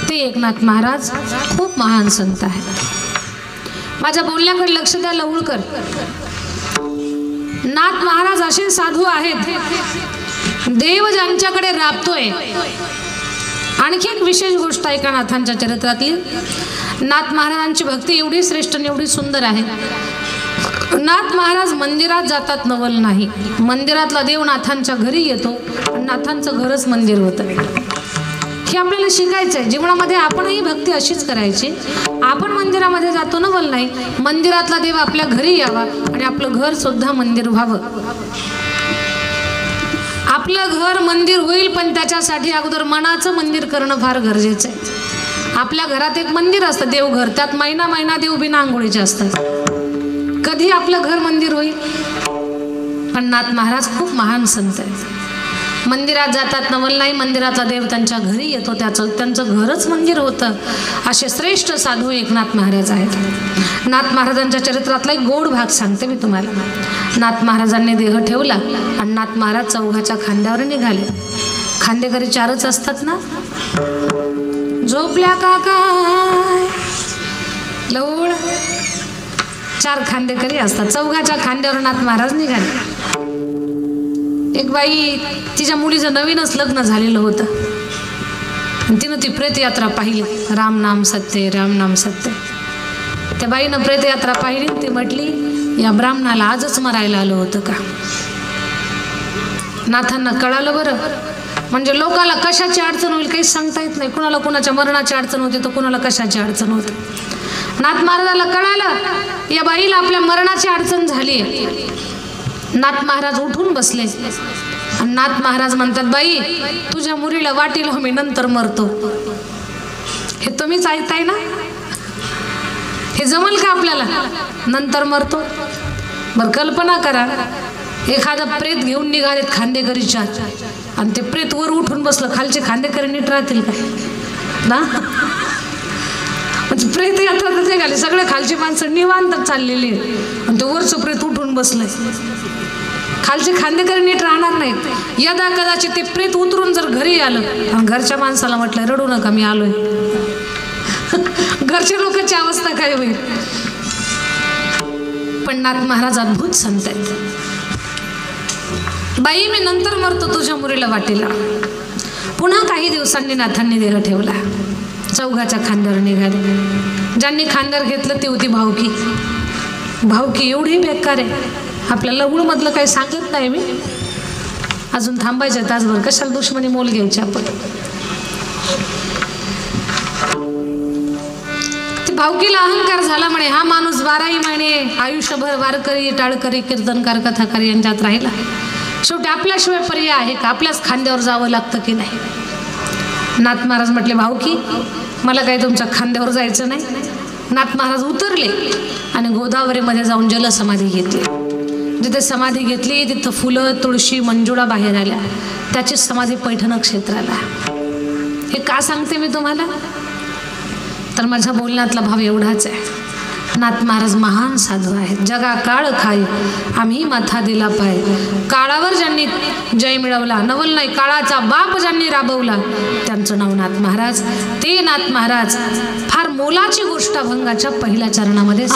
ते एकनाथ महाराज खूप महान संत आहेत. माझ्या बोलण्याकडे लक्ष द्या लवळकर. नाथ महाराज असे साधू आहेत, देव ज्यांच्याकडे राबतोय. आणखी एक विशेष गोष्ट आहे का नाथांच्या चरित्रातली. नाथ महाराजांची भक्ती एवढी श्रेष्ठ आणि एवढी सुंदर आहे. नाथ महाराज मंदिरात जातात नवल नाही. मंदिरातला देव नाथांच्या घरी येतो आणि नाथांचं घरच मंदिर होतं. हे आपल्याला शिकायचं आहे. जीवनामध्ये आपणही भक्ती अशीच करायची. आपण मंदिरामध्ये जातो नवल नाही, मंदिरातला देव आपल्या घरी यावा आणि आपलं घर सुद्धा मंदिर व्हावं. आपलं घर मंदिर होईल, पण त्याच्यासाठी अगोदर मनाचं मंदिर करणं फार गरजेचं आहे. आपल्या घरात एक मंदिर असतं देवघर, त्यात महिना महिना देव बिना आंघोळीचे असतात. कधी आपलं घर मंदिर होईल? पण नाथ महाराज खूप महान संत आहेत. मंदिरात जातात, नवल नाही मंदिराचा देव त्यांच्या घरी येतो, त्यांचं घरच मंदिर होतं. असे श्रेष्ठ साधू एकनाथ महाराज आहेत. नाथ महाराजांच्या चरित्रातला एक गोड भाग सांगते मी तुम्हाला. नाथ महाराजांनी देह ठेवला आणि नाथ महाराज चौघाच्या खांद्यावर निघाले. खांदेकरी चारच असतात ना. झोपल्या का काय लवळ, 4 खांदेकरी असतात. चौघाच्या खांद्यावर नाथ महाराज निघाले. एक बाई, तिच्या मुलीचं नवीनच लग्न झालेलं होतं. तिनं ती प्रेतयात्रा पाहिली. राम नाम सत्य, राम नाम सत्य. त्या बाईनं प्रेतयात्रा पाहिली. ती म्हटली या ब्राह्मणाला आजच मरायला आलं होतं का. नाथांना कळालं बरं. म्हणजे लोकाला कशाची अडचण होईल काही सांगता येत नाही. कुणाला कुणाच्या मरणाची अडचण होते तर कुणाला कशाची अडचण होते. नाथ महाराजाला कळालं या बाईला आपल्या मरणाची अडचण झाली आहे. नाथ महाराज उठून बसले आणि नाथ महाराज म्हणतात, बाई तुझ्या मुलीला वाटील मी नंतर मरतो. हे तुम्हीच ऐकताय ना. हे जमल का आपल्याला. नंतर मरतो. बरं कल्पना करा, एखादा प्रेत घेऊन निघालेत खांदेकरी 4 आणि ते प्रेत वर उठून बसलं. खालचे खांदेकरी नीट राहतील का ना. म्हणजे प्रेत यात्रा तर निघाले, सगळे खालची माणसं निवांत चाललेली आणि ते वरचं प्रेत उठून बसलंय. खालचे खांदेकरी नीट राहणार नाहीत. यदा कदाचित ते प्रेत उतरून जर घरी आलं आणि घरच्या माणसाला म्हटलं रडू नका मी आलोय, घरच्या लोकांची अवस्था काय होईल. पण नाथ महाराज अद्भुत संत आहेत. बाई मी नंतर मरतो तुझ्या मुलीला वाटेला. पुन्हा काही दिवसांनी नाथांनी देह ठेवला. चौघाच्या खांद्यावर निघाले. ज्यांनी खांद्यावर घेतलं ती होती भावकी. भावकी एवढी बेकार आहे. आपल्याला लवळमधलं काही सांगत नाही मी. अजून थांबायचं तासभर, कशाला दुश्मनी मोल घ्यायची आपण. ती भावकीला अहंकार झाला म्हणे. हा माणूस 12ही महिने आयुष्यभर वारकरी टाळकरी कीर्तनकार कथाकारी यांच्यात राहिला. शेवटी आपल्याशिवाय पर्याय आहे का. आपल्याच खांद्यावर जावं लागतं की नाही. नाथ महाराज म्हटले भावकी मला काही तुमच्या खांद्यावर जायचं नाही. नाथ महाराज उतरले आणि गोदावरीमध्ये जाऊन जलसमाधी घेतली. जिथे समाधी घेतली तिथं फुलं तुळशी मंजुळा बाहेर आल्या. त्याची समाधी पैठण क्षेत्राला. हे का सांगते मी तुम्हाला, तर माझ्या बोलण्यातला भाव एवढाच आहे. नाथ महाराज महान साधू आहेत. जगा काळ खाई आम्ही माथा दिला पाय. काळावर ज्यांनी जय मिळवला, नवल नाही काळाचा बाप ज्यांनी राबवला, त्यांचं नाव नाथ महाराज. ते नाथ महाराज फार मोलाची गोष्ट अभंगाच्या पहिल्या चरणामध्ये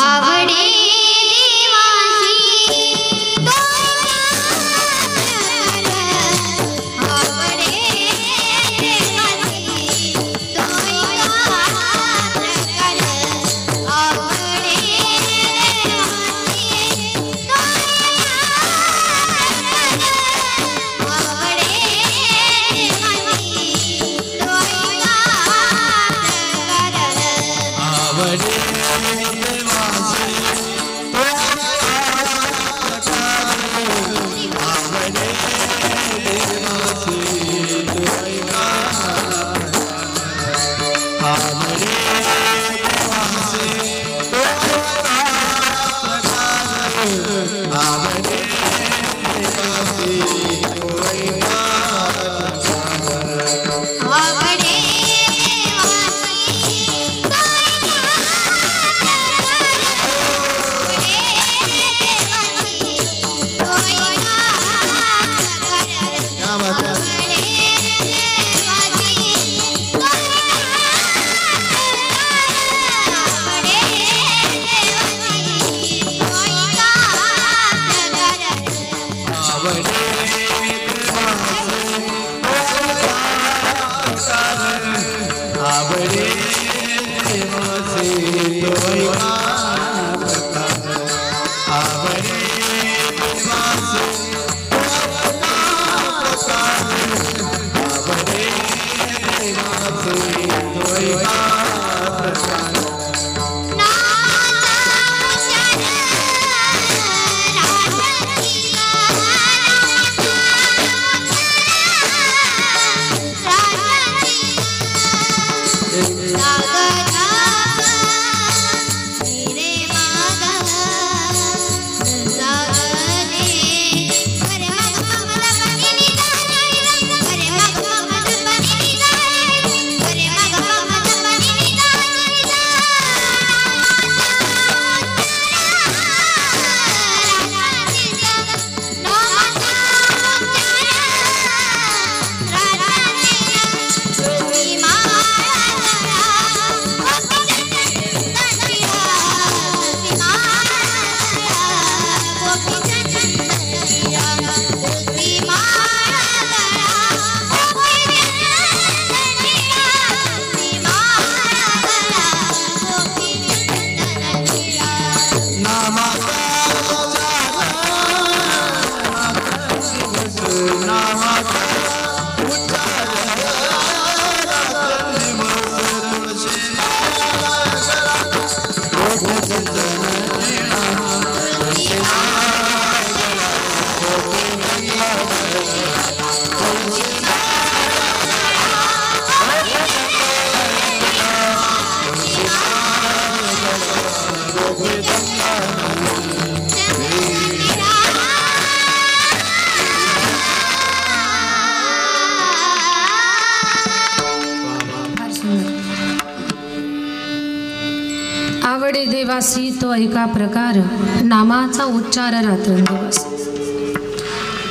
देवासी तो एका प्रकार नामाचा उच्चार रात्रंदिवस.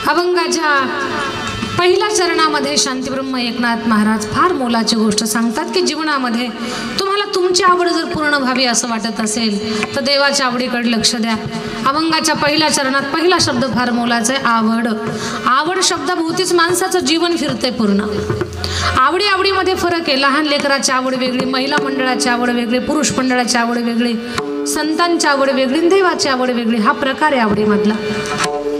अभंगाच्या पहिल्या चरणामध्ये शांतीब्रह्म एकनाथ महाराज फार मोलाची गोष्ट सांगतात की जीवनामध्ये तुम्हाला तुमची आवड जर पूर्ण व्हावी असं वाटत असेल तर देवाच्या आवडीकडे लक्ष द्या. अभंगाच्या पहिल्या चरणात पहिला शब्द फार मोलाचा आहे, आवड. आवड शब्दाभोवतीच माणसाचं जीवन फिरते पूर्ण. आवडीमध्ये फरक आहे. लहान लेकराची आवड वेगळी, महिला मंडळाची आवड वेगळी, पुरुष मंडळाची आवड वेगळी, संतांची आवड वेगळी, देवाची आवड वेगळी. हा प्रकार आहे आवडीमधला.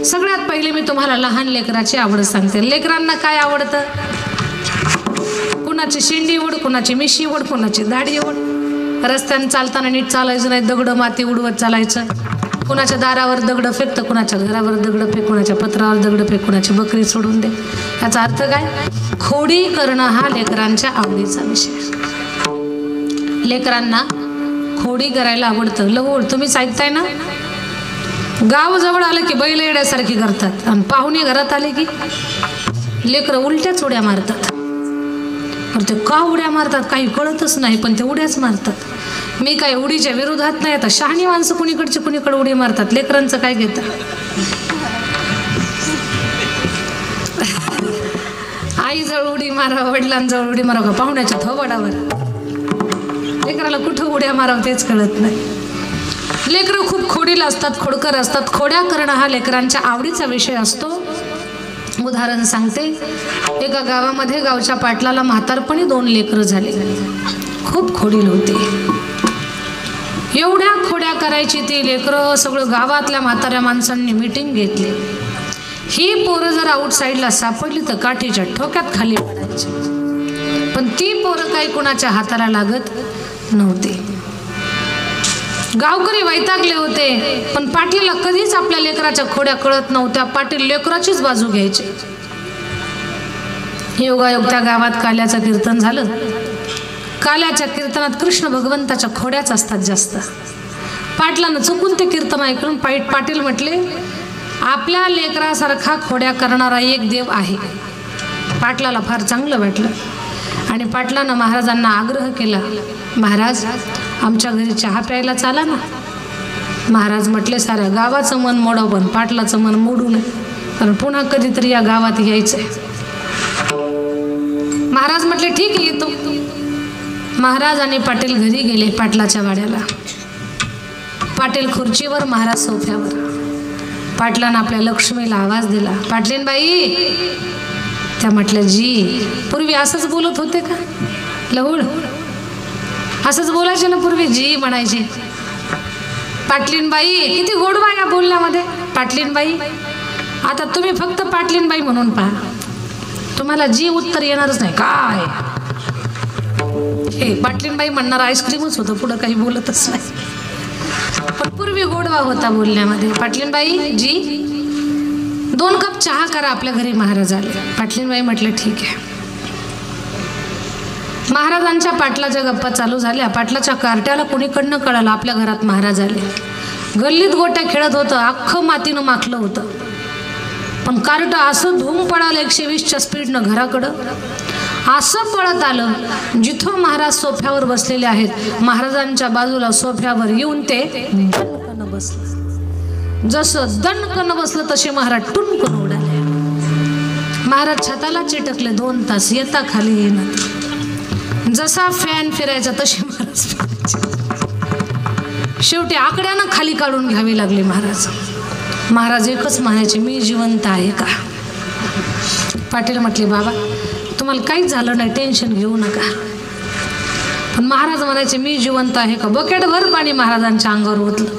सगळ्यात पहिले मी तुम्हाला लहान लेकराची आवड सांगते. लेकरांना काय आवडतं? कुणाची शेंडी ओढ, कुणाची मिशी ओढ, कुणाची दाढी ओढ. रस्त्याने चालताना नीट चालायचं नाही, दगड माती उडवत चालायचं. कुणाच्या दारावर दगड फेक तर कुणाच्या घरावर दगड फेक, कुणाच्या पत्रावर दगड फेक, कुणाची बकरी सोडून दे. याचा अर्थ काय? खोडी करणं हा लेकरांच्या आवडीचा विषय. लेकरांना खोडी करायला आवडतं. लवळ तुम्हीच ऐकताय ना, गाव जवळ आलं की बैल येड्यासारखी करतात आणि पाहुणे घरात आले की लेकरं उलट्याच उड्या मारतात. ते का उड्या मारतात काही कळतच नाही, पण ते उड्याच मारतात. मी काय उडीच्या विरोधात नाही. आता शहाणी माणसं कुणीकडची कुणीकडे उडी मारतात, लेकरांचं काय घेतं? आईजवळ उडी मारा, वडिलांजवळ उडी मारा, का पाहुण्याच्या थोबाडावर? लेकराला कुठं उड्या मारावं तेच कळत नाही. लेकरं खूप खोडीला असतात, खोडकर असतात. खोड्या करणं हा लेकरांच्या आवडीचा विषय असतो. उदाहरण सांगते. एका गावामध्ये गावच्या पाटलाला म्हातारपणी 2 लेकरं झाले. खूप खोडील होते. एवढ्या खोड्या करायची ती लेकरं. सगळं गावातल्या म्हाताऱ्या माणसांनी मीटिंग घेतली. ही पोरं जर आउटसाईडला सापडली तर काठीच्या ठोक्यात खाली पडायची. पण ती पोरं काही कुणाच्या हाताला लागत नव्हती. गावकरी वैतागले होते, पण पाटलाला कधीच आपल्या लेकराच्या खोड्या कळत नव्हत्या. पाटील लेकराचीच बाजू घ्यायचे. योगायोग त्या गावात काल्याचं कीर्तन झालं. काल्याच्या कीर्तनात कृष्ण भगवंताच्या खोड्याच असतात जास्त. पाटलानं चुकून ते कीर्तन ऐकून पाटील म्हटले, आपल्या लेकरासारखा खोड्या करणारा एक देव आहे. पाटलाला फार चांगलं वाटलं आणि पाटलानं महाराजांना आग्रह केला, महाराज आमच्या घरी चहा प्यायला चाला ना. महाराज म्हटले, साऱ्या गावाचं मन मोडव पण पाटलाचं मन मोडू नये, कारण पुन्हा कधीतरी या गावात यायचंय. महाराज म्हटले ठीक आहे येतो. महाराज आणि पाटील घरी गेले पाटलाच्या वाड्याला. पाटील खुर्चीवर, महाराज सोफ्यावर. पाटलानं आपल्या लक्ष्मीला आवाज दिला, पाटलीन बाई. त्या म्हटल्या, जी. पूर्वी असंच बोलत होते का लवळ? असंच बोलायचे ना पूर्वी, जी म्हणायचे. पाटलीन बाई, किती गोडवा या बोलण्यामध्ये. पाटलीन बाई. आता तुम्ही फक्त पाटलीन बाई म्हणून पहा, तुम्हाला जी उत्तर येणारच नाही. काय हे पाटलीन बाई म्हणणार आईस्क्रीमच होतं, पुढं काही बोलतच नाही. पण पूर्वी गोडवा होता बोलण्यामध्ये. पाटलीन बाई, जी 2 कप चहा करा, आपल्या घरी महाराज आले. पाटलीन बाई म्हटलं ठीक आहे. महाराजांच्या पाटलाच्या गप्पा चालू झाल्या. पाटलाच्या कार्ट्याला कुणीकडनं कळालं आपल्या घरात महाराज आले. गल्लीत गोट्या खेळत होतं, अख्खं मातीनं माखलं होतं. पण कार्ट असं धूम पडालं 120च्या स्पीडनं घराकडं. असं पळत आलं जिथं महाराज सोफ्यावर बसलेले आहेत. महाराजांच्या बाजूला सोफ्यावर येऊन ते दणकन बसलं. जसं दणकन बसलं तसे महाराज टुनकन उडाले. महाराज छताला चिटकले. 2 तास येता खाली येणार. जसा फॅन फिरायचा तसे महाराज फिरायचे. शेवटी आकड्यानं खाली काढून घ्यावी लागली महाराज. महाराज एकच म्हणायचे, मी जिवंत आहे का? पाटील म्हटले, बाबा तुम्हाला काहीच झालं नाही, टेन्शन घेऊ नका. पण महाराज म्हणायचे, मी जिवंत आहे का? बकेटभर पाणी महाराजांच्या अंगावर ओतलं.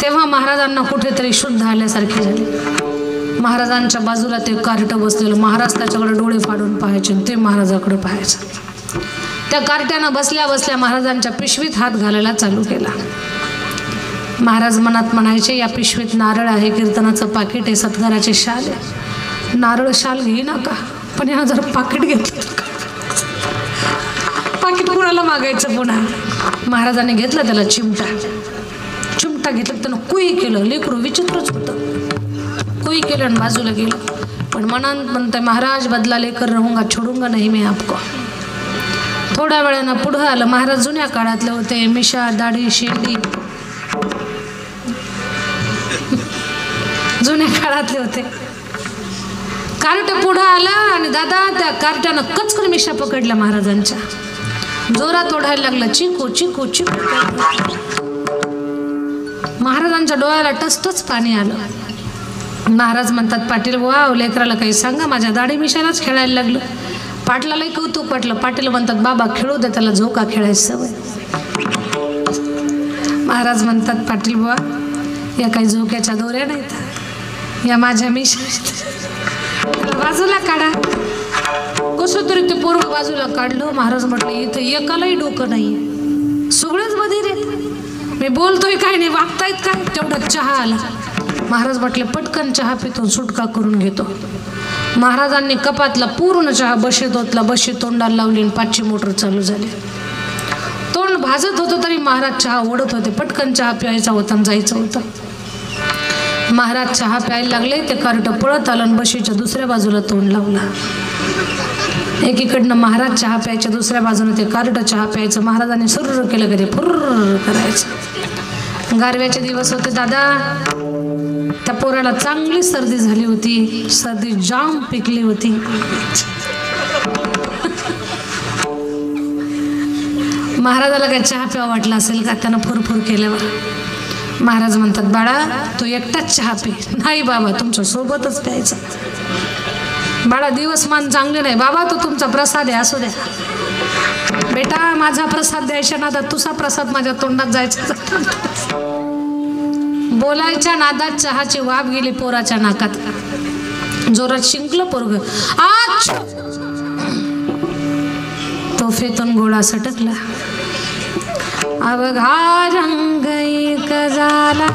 तेव्हा महाराजांना कुठेतरी शुद्ध आल्यासारखे झाले. महाराजांच्या बाजूला ते कार्ट बसलेलं. महाराज त्याच्याकडे डोळे फाडून पाहायचे, ते महाराजाकडे पाहायचं. त्या कार्ट्यानं बसल्या बसल्या महाराजांच्या पिशवीत हात घालायला चालू केला. महाराज मनात म्हणायचे, या पिशवीत नारळ आहे, कीर्तनाचं पाकिट आहे, सत्काराचे शाल आहे. नारळ शाल घेई नका, पण या जर पाकिट घेतलं, पाकिट कुणाला मागायचं पुन्हा? महाराजांनी घेतलं त्याला चिमटा घेतलं, त्यानं कुई केलं. लेकरू विचित्रच होतं. कुई केलं आणि बाजूला गेलं. पण मनात म्हणते, महाराज बदला लेकर रहूंगा, छोडूंगा नाही मी आपको. थोड्या वेळानं पुढं आलं. महाराज जुन्या काळातले होते, मिशा दाढी शेंडी जुन्या काळातले होते. कार्ट पुढं आलं आणि दादा त्या कार्ट्यानं कचकन मिशा पकडल्या महाराजांच्या. जोरात ओढायला लागलं, चिकू चिकू चिकू. महाराजांच्या डोळ्याला टचटच पाणी आलं. महाराज म्हणतात, पाटील वाव, लेकराला काही सांगा, माझ्या दाढी मिशालाच खेळायला लागलं. पाटलालाही कौतुक वाटलं. पाटील म्हणतात, बाबा खेळू दे त्याला, झोका खेळायची सवय. महाराज म्हणतात, पाटील बुवा, या काही झोक्याच्या दोऱ्या नाहीत, या माझ्या मिशा बाजूला काढा. कसं तरी ते पोरग बाजूला काढलं. महाराज म्हटलं, इथं एकालाही डोकं नाहीये, सगळेच बधीर आहेत, मी बोलतोय काय नाही, वागतायत काय. तेवढा चहा आला. महाराज म्हटले, पटकन चहा पितो, सुटका करून घेतो. महाराजांनी कपातला पूर्ण चहा बशीत ओतला, बशी तोंडाला लावली आणि 5ची मोटर चालू झाली. तोंड भाजत होतं तरी महाराज चहा ओढत होते. पटकन चहा प्यायचा होता आणि जायचं होतं. महाराज चहा प्यायला लागले. ते कार्ट पळत आलं आणि बशीच्या दुसऱ्या बाजूला तोंड लावला. एकीकडनं महाराज चहा प्यायच्या, दुसऱ्या बाजूने ते कार्ट चहा प्यायचं. महाराजांनी सुर्र केलं, कधी फुर्र करायचं. गारव्याचे दिवस होते दादा. त्या पोराला चांगली सर्दी झाली होती, सर्दी जाम पिकली होती. महाराजाला काय चहा प्यावा वाटला असेल का, त्यानं फुरफुर केल्यावर. महाराज म्हणतात, बाळा तू एकटाच चहा पे. नाही बाबा, तुमच्या सोबतच प्यायचं. बाळा दिवसमान चांगले नाही बाबा, तो तुमचा प्रसाद आहे, असू द्या. बेटा माझा प्रसाद द्यायच्या नादात तुझा प्रसाद माझ्या तोंडात जायचा. बोलायच्या नादात चहाची वाफ गेली पोराच्या नाकात. जोरात शिंकलं पोरग. आज तोफेतून गोळा सटकला. अवघा रंग एक झाला.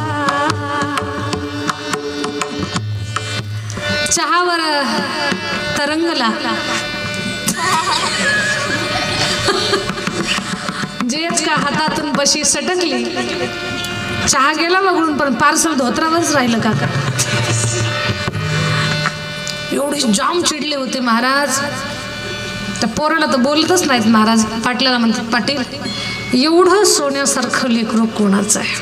चहावर तरंगला. जेच का हातातून बशी सटकली. चहा गेला बघून, पण पार्सल धोत्रावरच राहिलं काका. एवढे जाम चिडले होते महाराज. त्या पोराला तर बोलतच नाहीत महाराज. पाटलाला म्हणतात, पाटील एवढं सोन्यासारखं लेकरू कोणाचं आहे.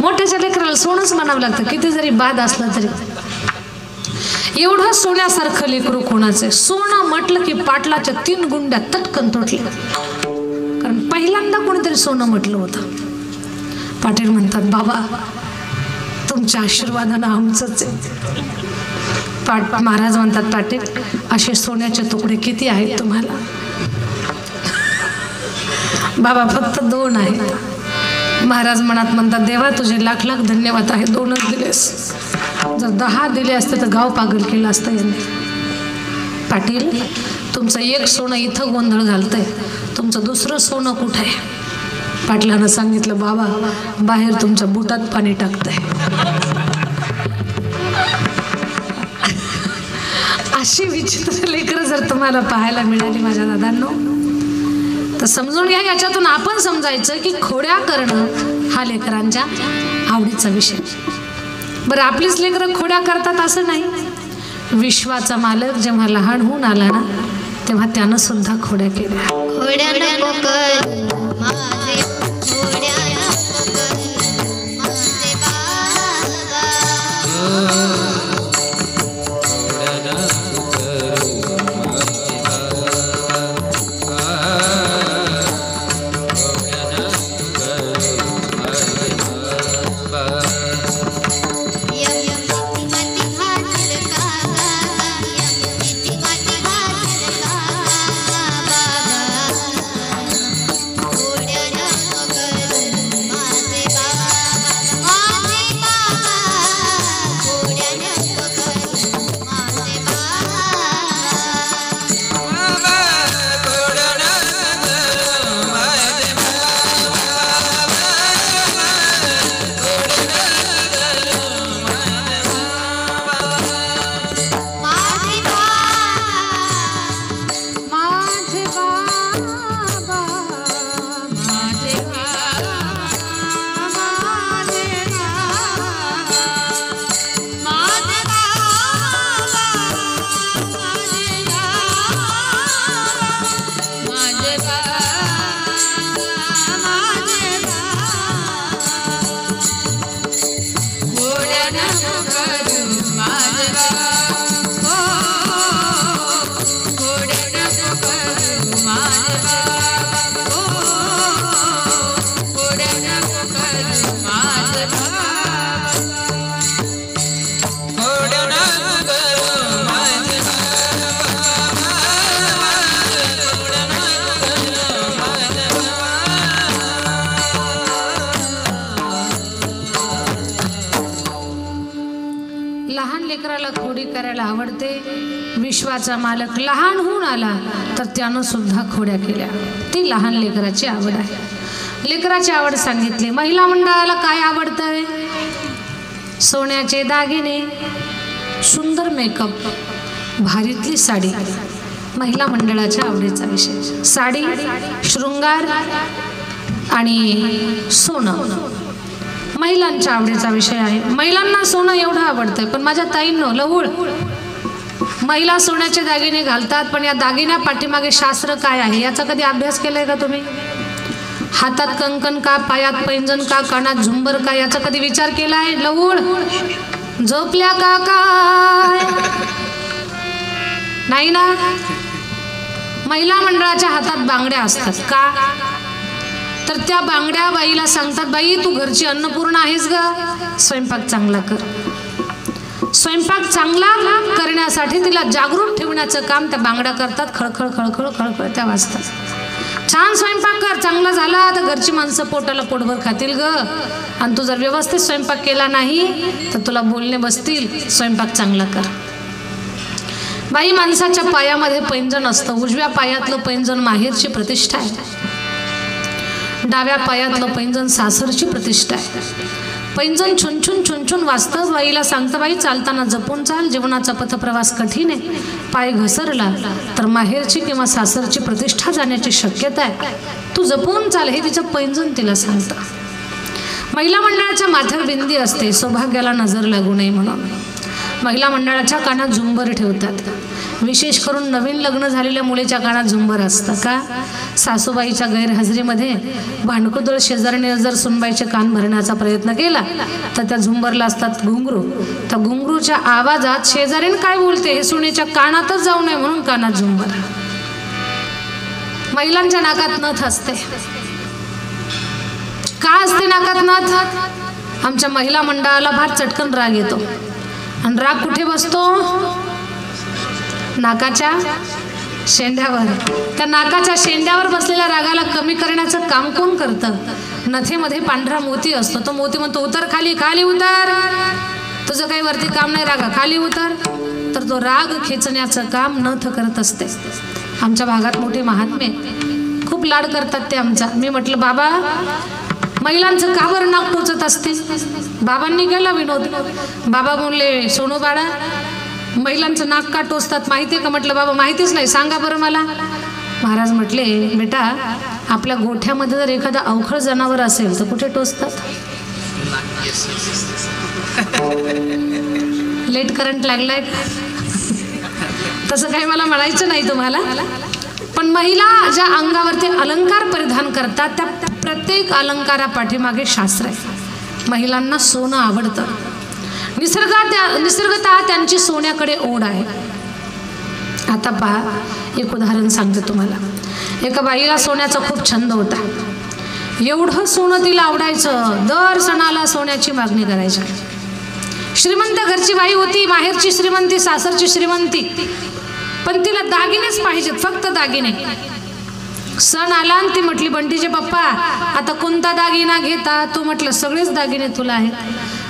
मोठ्याच्या लेकराला सोनंच म्हणावं लागतं, किती जरी बाद असलं तरी. एवढं सोन्यासारखं लेकरू कोणाचं आहे. सोनं म्हटलं की पाटलाच्या 3 गुंड्या तटकन तुटल्या, कारण पहिल्यांदा कोणीतरी सोनं म्हटलं होतं. पाटील म्हणतात, बाबा तुमच्या आशीर्वादानं आमचंच आहे. महाराज म्हणतात, पाटील असे सोन्याचे तुकडे किती आहेत तुम्हाला. बाबा फक्त 2 आहेत. महाराज म्हणतात, देवा तुझे लाख लाख धन्यवाद आहे, 2च दिलेस. जर 10 दिले असते तर गाव पागल केलं असतं यांनी. पाटील तुमचं एक सोनं इथं गोंधळ घालतंय, तुमचं दुसरं सोनं कुठं आहे. पाटलानं सांगितलं, बाबा बाहेर तुमच्या बुटात पाणी टाकतंय. अशी विचित्र लेकरं जर तुम्हाला पाहायला मिळाली माझ्या दादांनो, तर समजून घ्या, याच्यातून आपण समजायचं की खोड्या करणं हा लेकरांच्या आवडीचा विषय. बरं आपलीच लेकरं खोड्या करतात असं नाही. विश्वाचा मालक जेव्हा लहान होऊन आला ना, तेव्हा त्यानं सुद्धा खोड्या केल्या. नको करू माझे बाबा, खोड नको करू माझे बाबा, खोड नको करू माझे बाबा, खोड नको करू माझे लहान लेकराला खोडी करायला आवडते. विश्वाचा मालक लहान होऊन आला तर त्यानं सुद्धा खोड्या केल्या. ती लहान लेकराची आवड आहे. लेकराची आवड सांगितली. महिला मंडळाला काय आवडतंय? सोन्याचे दागिने, सुंदर मेकअप, भारीतली साडी. महिला मंडळाच्या आवडीचा विषय साडी, शृंगार आणि सोनं महिलांच्या आवडीचा विषय आहे. महिलांना सोनं एवढं आवडतंय, पण माझ्या ताईंनो लवळ महिला सोन्याचे दागिने घालतात, पण या दागिन्या पाठीमागे शास्त्र काय आहे याचा कधी अभ्यास केलाय का तुम्ही? हातात कंकण का, पायात पैंजण का, कानात झुंबर का, याचा कधी विचार केलाय? लवळ झोपल्या का काय? नाही ना. महिला मंडळाच्या हातात बांगड्या असतात का? तर त्या बांगड्या बाईला सांगतात, बाई तू घरची अन्नपूर्णा आहेस ग, स्वयंपाक चांगला कर. स्वयंपाक चांगला करण्यासाठी तिला जागरूक ठेवण्याचं काम त्या बांगड्या करतात. खळखळ खळखळ खळखळ त्या वाजतात. छान स्वयंपाक कर, चांगला झाला तर घरची माणसं पोटाला पोटभर खातील ग. आणि तू जर व्यवस्थित स्वयंपाक केला नाही तर तुला बोलणे बसतील. स्वयंपाक चांगला कर. बाई माणसाच्या पायामध्ये पैंजण असतं. उजव्या पायातलं पैंजण माहेरची प्रतिष्ठा आहे. डाव्या पायातलं पैंजण सासरची प्रतिष्ठा आहे. पैंजण छुनछुन छुनछुन वाजतं. बाईला सांगतं, बाई चालताना जपून चाल, जीवनाचा पथप्रवास कठीण आहे. पाय घसरला तर माहेरची किंवा सासरची प्रतिष्ठा जाण्याची शक्यता आहे. तू जपून चाल, हे तिचं पैंजण तिला सांगतं. महिला मंडळाच्या माथ्यावर बिंदी असते, सौभाग्याला नजर लागू नये म्हणून. महिला मंडळाच्या कानात झुंबर ठेवतात. विशेष करून नवीन लग्न झालेल्या मुलीच्या कानात झुंबर असतं का? सासूबाईच्या गैरहजेरीमध्ये भांडकुदळ शेजारीने जर सुनबाईचे कान भरण्याचा प्रयत्न केला तर त्या झुंबरला असतात घुंगरू. त्या घुंगरूच्या आवाजात शेजारीने काय बोलते हे सुनेच्या कानातच जाऊ नये म्हणून कानात झुंबर. महिलांच्या नाकात नथ असते. का असते नाकात नथ? आमच्या महिला मंडळाला फार चटकन राग येतो. आणि राग कुठे बसतो? नाकाच्या शेंड्यावर. त्या नाकाच्या शेंड्यावर बसलेल्या रागाला कमी करण्याचं काम कोण करतं? नथेमध्ये पांढरा मोती असतो. तो मोती म्हणतो उतर खाली, खाली उतर, तुझं काही वरती काम नाही, रागा खाली उतर. तर तो राग खेचण्याचं काम नथ करत असते. आमच्या भागात मोठे महात्मे खूप लाड करतात ते आमचा. मी म्हटलं बाबा महिलांचं का बरं नाक टोचत असते? बाबांनी केला विनोद. बाबा बोलले, सोनू बाळा महिलांचं नाक का टोचतात माहिती आहे का? म्हटलं बाबा माहितीच नाही, सांगा बरं मला. महाराज म्हटले, बेटा आपल्या गोठ्यामध्ये जर एखादा अवखळ जनावर असेल तर कुठे टोचतात? लेट करंट लागलाय तसं काही मला म्हणायचं नाही तुम्हाला. पण महिला ज्या अंगावरती अलंकार परिधान करतात त्या प्रत्येक अलंकारा पाठीमागे शास्त्र आहे. महिलांना सोनं आवडतं. निसर्गतः त्यांची सोन्याकडे ओढ आहे. आता पहा, एक उदाहरण सांगते तुम्हाला. एका बाईला सोन्याचा खूप छंद होता. एवढं सोनं तिला आवडायचं, दर सणाला सोन्याची मागणी करायची. श्रीमंत घरची बाई होती, माहेरची श्रीमंती, सासरची श्रीमंती, पण तिला दागिनेच पाहिजेत, फक्त दागिने. सण आला आणि ती म्हटली, बंटीचे पप्पा आता कोणता दागिना घेता? तो म्हटलं सगळेच दागिने तुला आहेत.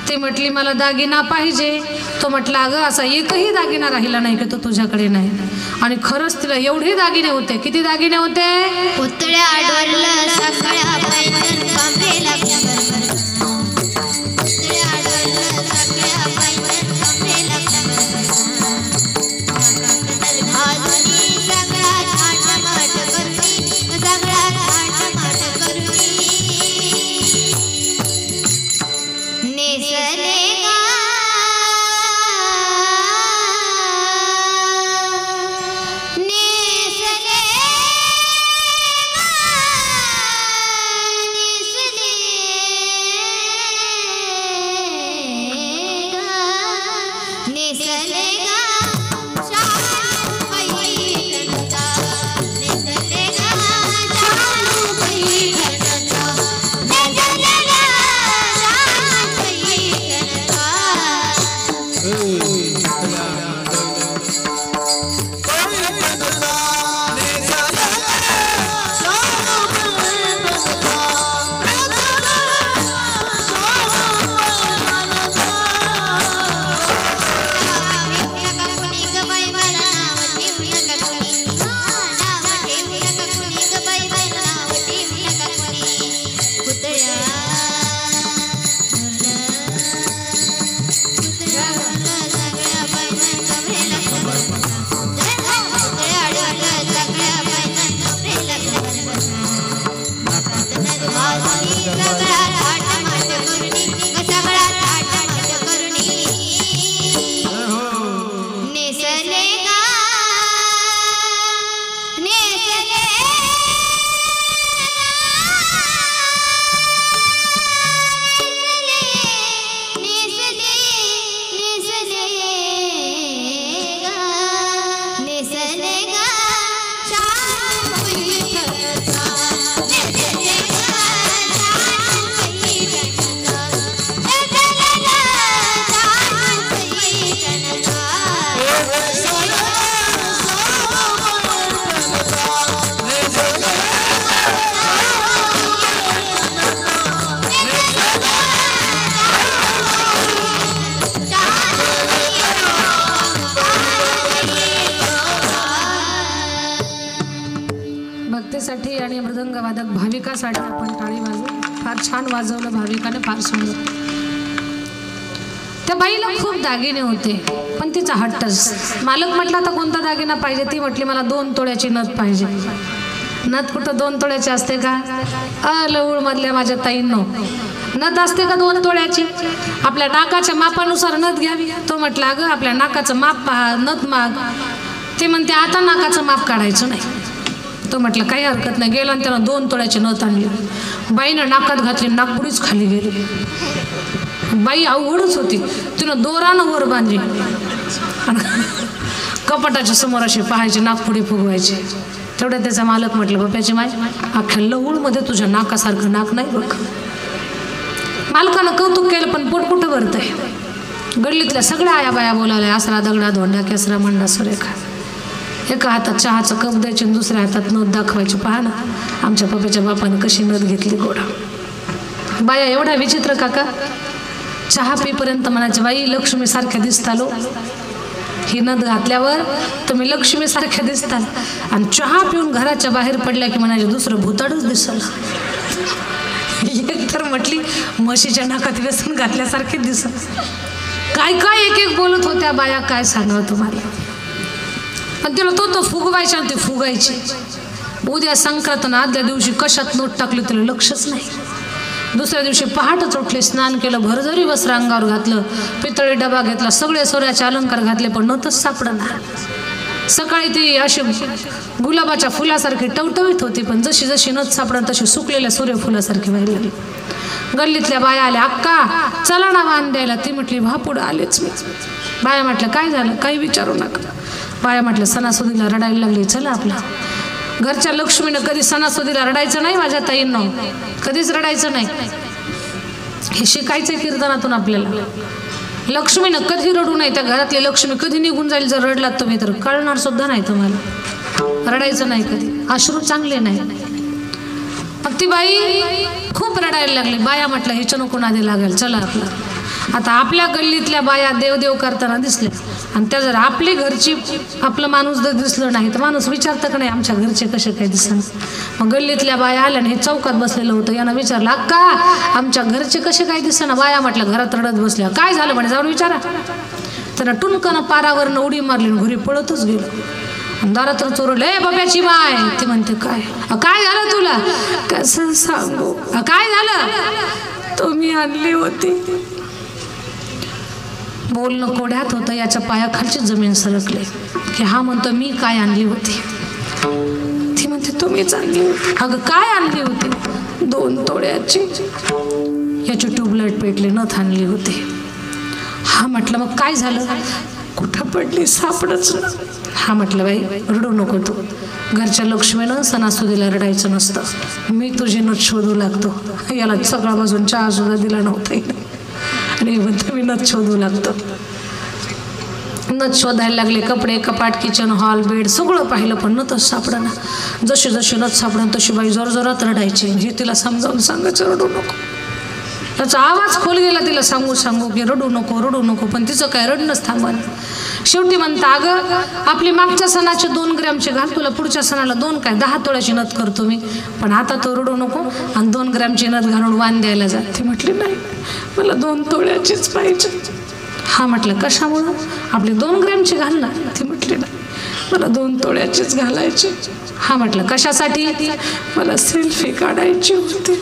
ती म्हटली मला दागिना पाहिजे. तो म्हटला अगं असा एकही दागिना राहिला नाही की तो तुझ्याकडे नाही. आणि खरंच तिला एवढे दागिने होते. किती दागिने होते? पुतळ्या आडवलं सगळ्या पैंजण कमरेला घुंगर, पुतळ्या आडवलं सगळ्या पैंजण कमरेला घुंगर, अजूनी सगळा थाटमाट करुनी, सगळा थाटमाट करुनी नेसले नेसले गा शालू पैठणचा, नेसले गा शालू पैठणचा, नेसले गा शालू पैठणचा. भक्तीसाठी आणि मृदंगवादक भाविकासाठी आपण टाळी वाजवू. फार छान वाजवलं भाविकाने, फार सुंदर. त्या बाईला खूप दागिने होते पण तिचा हट्टच. मालक म्हटला तर कोणता दागिना पाहिजे? ती म्हटली मला 2 तोळ्याची नथ पाहिजे. नथ कुठं 2 तोळ्याची असते का? लवळ मधल्या माझ्या ताईंनो, नथ असते का 2 तोळ्याची? आपल्या नाकाच्या मापानुसार नथ घ्यावी. तो म्हटला अगं आपल्या नाकाचं माप पहा, नथ माग. ते म्हणते आता नाकाचं माप काढायचं नाही. तो म्हटलं काही हरकत नाही. गेला आणि त्यानं 2 तोळ्याची नथ आणली. बाईनं नाकात घातली, नाकपुडीच खाली गेली. बाई अवघडच होती. तिनं दोरानं वर बांधली, कपाटाच्या समोर अशी पाहायची, नाकपुडी फुगवायची. तेवढ्या त्याचा मालक म्हटलं बाप्याची माय, अख्ख्या लवळमध्ये तुझ्या नाकासारखं नाक नाही बघ. मालकानं कौतुक केलं पण पोट कुठं भरतंय. गल्लीतल्या सगळ्या आया बाया बोलायला, आसरा दगडा धोंडा केसरा मंडा सुरेखा. एका हातात चहाचं कप द्यायचे आणि दुसऱ्या हातात नथ दाखवायची. पहा ना आमच्या पप्पाच्या बापानं कशी नथ घेतली गोडा. बाया एवढा विचित्र काका, चहा पिपर्यंत म्हणायचे बाई लक्ष्मीसारख्या दिसतालो. ही नथ घातल्यावर तुम्ही लक्ष्मीसारख्या दिसताल. आणि चहा पिऊन घराच्या बाहेर पडल्या की म्हणायचे दुसरं भुताडच दिसल. एक तर म्हटली म्हशीच्या नाकात व्यसन घातल्यासारखे दिसत. काय काय एक एक बोलत होत्या बाया, काय सांगावं तुम्हाला. पण तिला तो फुगवायची आणि ती फुगायची. उद्या संक्रांत ना आदल्या दिवशी कशात नोट टाकली तिला लक्षच नाही. दुसऱ्या दिवशी पहाटच उठले, स्नान केलं, भरजरी वस्त्र अंगावर घातलं, पितळी डबा घेतला, सगळे सोन्याचे अलंकार घातले पण नोटच सापडणार. सकाळी ती अशी गुलाबाच्या फुलासारखी टवटवीत होती पण जशी जशी नथ सापडणार तशी सुकलेल्या सूर्यफुलासारखी व्हायला लागली. गल्लीतल्या बाया आल्या, अक्का चला ना वाण द्यायला. ती म्हटली भा पुढं आलेच मी. बाया म्हटलं काय झालं? काही विचारू नका. बाया म्हटलं सणासुदीला रडायला लागली, चला आपला. घरच्या लक्ष्मीनं कधी सणासुदीला रडायचं नाही माझ्या ताईंनो, कधीच रडायचं नाही. हे शिकायचं कीर्तनातून आपल्याला. लक्ष्मीनं कधी रडू नाही. त्या घरातली लक्ष्मी कधी निघून जाईल जर रडलात तुम्ही तर कळणार सुद्धा नाही तुम्हाला. रडायचं नाही कधी, अश्रू चांगले नाही. मग ती बाई खूप रडायला लागली. बाया म्हटलं हिचं नको नादी लागेल, चला आपलं. आता आपल्या गल्लीतल्या बाया देवदेव करताना दिसले आणि त्या जर आपली घरची आपलं माणूस जर दिसलं नाही तर माणूस विचारतं का नाही आमच्या घरचे कसे काय दिसणार. मग गल्लीतल्या बाया आल्या आणि हे चौकात बसलेलं होतं. यानं विचारलं अक्का आमच्या घरचे कसे काय दिसना. बाया म्हटलं घरात रडत बसल्या. काय झालं म्हणे जाऊन विचारा. त्यानं टुनकनं पारावरनं उडी मारली घरी पळतच गेलो. दारात चोरलं, ए बाब्याची माय. ती म्हणते काय काय झालं तुला? कसं सांगू काय झालं? तो मी आणली होती. बोलणं कोड्यात होतं. याच्या पायाखालची जमीन सरकली की हा म्हणतो मी काय आणली होती. ती म्हणते तुम्हीच आणली होती. अगं काय आणली होती? 2 तोळ्याची. याची ट्यूबलाईट पेटली, नथ आणली होती. हा म्हटलं मग काय झालं? कुठं पडली सापडच ना. हा म्हटलं बाई रडू नको तू, घरच्या लक्ष्मीनं सणासुदीला रडायचं नसतं, मी तुझी नथ शोधू लागतो. याला सगळा बाजून चहा सुद्धा दिला नव्हता आणि म्हणते मी नथ शोधू लागतो. नथ शोधायला लागले, कपडे कपाट किचन हॉल बेड सगळं पाहिलं पण नथच सापडना. जशी जशी नथ सापडन तशी बाई जोरजोरात रडायची. हे तिला समजावून सांगायचं रडू नको. त्याचा आवाज खोल गेला तिला सांगू सांगू की रडू नको रडू नको, पण तिचं काय रडणंच थांबलं. शेवटी म्हणता अगं आपली मागच्या सणाचे 2 ग्रॅमचे घाल, तुला पुढच्या सणाला 2 काय 10 तोळ्याची नथ करतो मी, पण आता तो रडू नको आणि 2 ग्रॅमची नथ घालून वाण द्यायला जा. ती म्हटली नाही मला 2 तोळ्याचीच पाहिजे. हा म्हटलं कशामुळं? आपली 2 ग्रॅमची घाल ना. ती म्हटली नाही मला 2 तोळ्याचीच घालायची. हा म्हटलं कशासाठी? मला सेल्फी काढायची होती.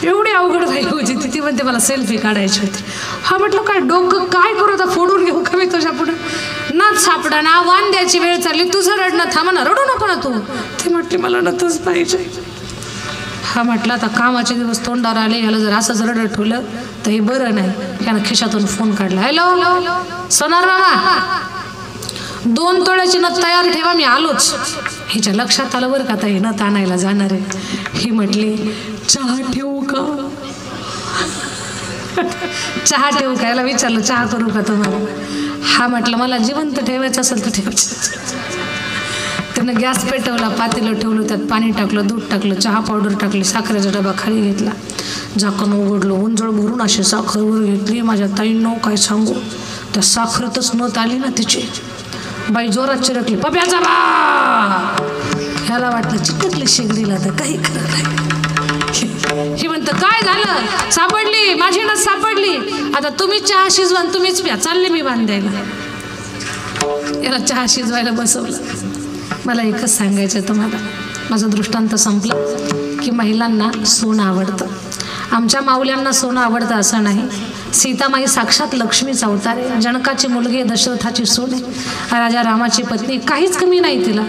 एवढी अवघड बाई होती ती म्हणते मला सेल्फी काढायची होती. हा म्हटलं काय डोकं काय करू आता, फोडून घेऊ का मी तुझ्या पुढे? नथ सापडा ना, वाण द्यायची वेळ चालली, तुझं रडणं थांबा ना, रडू नको ना तू. ती म्हटली मला नथच पाहिजे. हा म्हटलं आता कामाचे दिवस तोंडावर आले, याला जर असंच रडत ठेवलं तर हे बरं नाही. यानं खिशातून फोन काढला. हॅलो सोनार मामा, 2 तोळ्याची नथ तयार ठेवा मी आलोच. हिच्या लक्षात आलं बरं का आता हे नथ आणायला जाणार आहे. ही म्हटली चहा ठेवू का? चहा ठेवू का? याला विचारलं चहा करू का तुम्हाला? हा म्हटलं मला जिवंत ठेवायचं असेल तर ठेवायचं. त्यानं गॅस पेटवला, पातेलं ठेवलं, त्यात पाणी टाकलं, दूध टाकलं, चहा पावडर टाकली, साखरेचा डबा खाली घेतला, झाकण उघडलं, उंजळ भरून अशी साखर वर घेतली. माझ्या ताईंनो काय सांगू, त्या साखरेतच नथ आली ना तिची. बाई जोरात चिरकली, पप्याचा बा. ह्याला वाटलं चिकटली शेगडीला तर काही खरं नाही. ही म्हणतं काय झालं? सापडली माझी नथ सापडली, आता तुम्हीच चहा शिजवा तुम्हीच प्या. चालले मी वाण द्यायला. याला चहा शिजवायला बसवलं. मला एकच सांगायचं तुम्हाला, माझं दृष्टांत संपलं की महिलांना सोनं आवडतं. आमच्या माऊल्यांना सोनं आवडतं असं नाही. सीतामाई साक्षात लक्ष्मीचा अवतार आहे. जनकाची मुलगी, दशरथाची सून आहे, राजा रामाची पत्नी, काहीच कमी नाही तिला.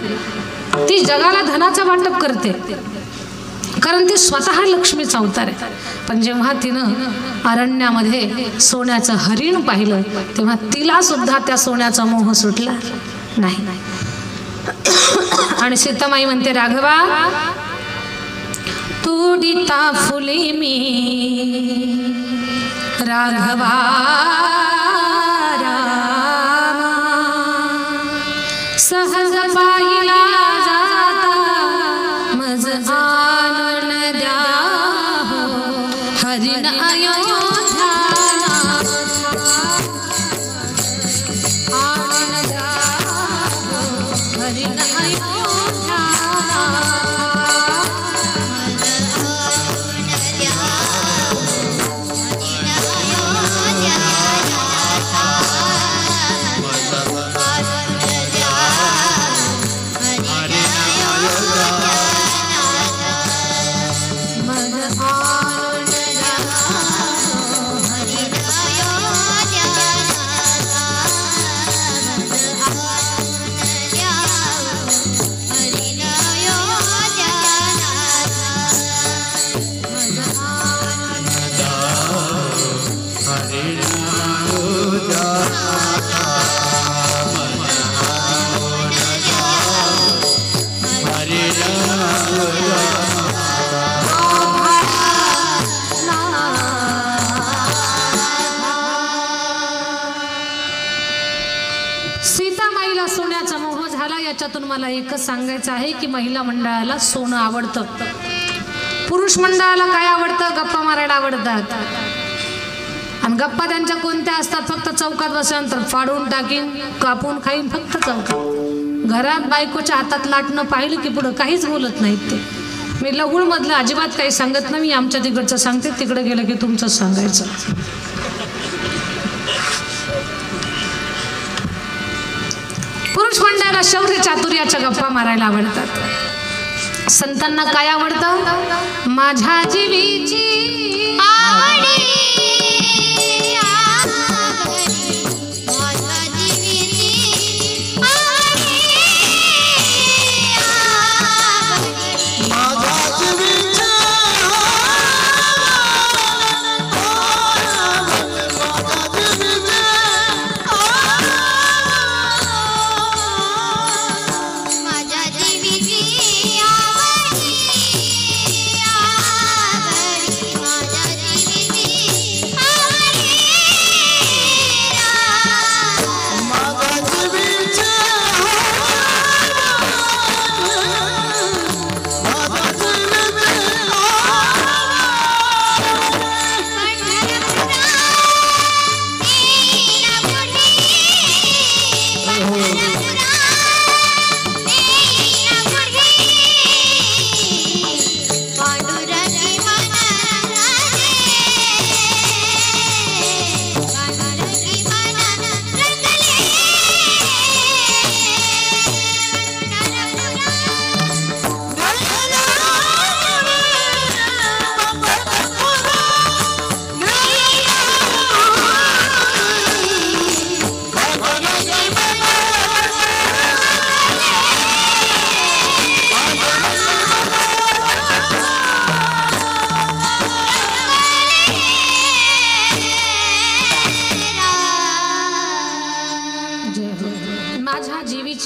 ती जगाला धनाचा वाटप करते कारण ती स्वतः लक्ष्मीचा अवतार आहे. पण जेव्हा तिनं अरण्यामध्ये सोन्याचं हरिण पाहिलं तेव्हा तिला सुद्धा त्या सोन्याचा मोह सुटला नाही. आणि सीतामाई म्हणते राघवा तुडिता फुले मी राघवा रामा, सहज पाहिला जाता मज आणून द्या हरिण अयोध्या आणून द्या हरिण अयोध्या. सीतामाईला सोन्याचा मोह झाला. याच्यातून मला एकच सांगायचं आहे की महिला मंडळाला सोनं आवडतं. पुरुष मंडळाला काय आवडतं? गप्पा मारायला आवडतात. आणि गप्पा त्यांच्या कोणत्या असतात? फक्त चौकात बसल्यानंतर फाडून टाकीन, कापून खाईन, फक्त चौकात. घरात बायकोच्या हातात लाटणं पाहिलं की पुढं काहीच बोलत नाहीत ते. मी लहुळमधलं अजिबात काही सांगत नाही. मी आमच्या तिकडचं सांगते, तिकडे गेलं की तुमचंच सांगायचं. पुरुष मंडळाला शौर्य चातुर्याच्या गप्पा मारायला आवडतात. संतांना काय आवडतं? माझ्या जीवीची आवडी माझ्या जीवीची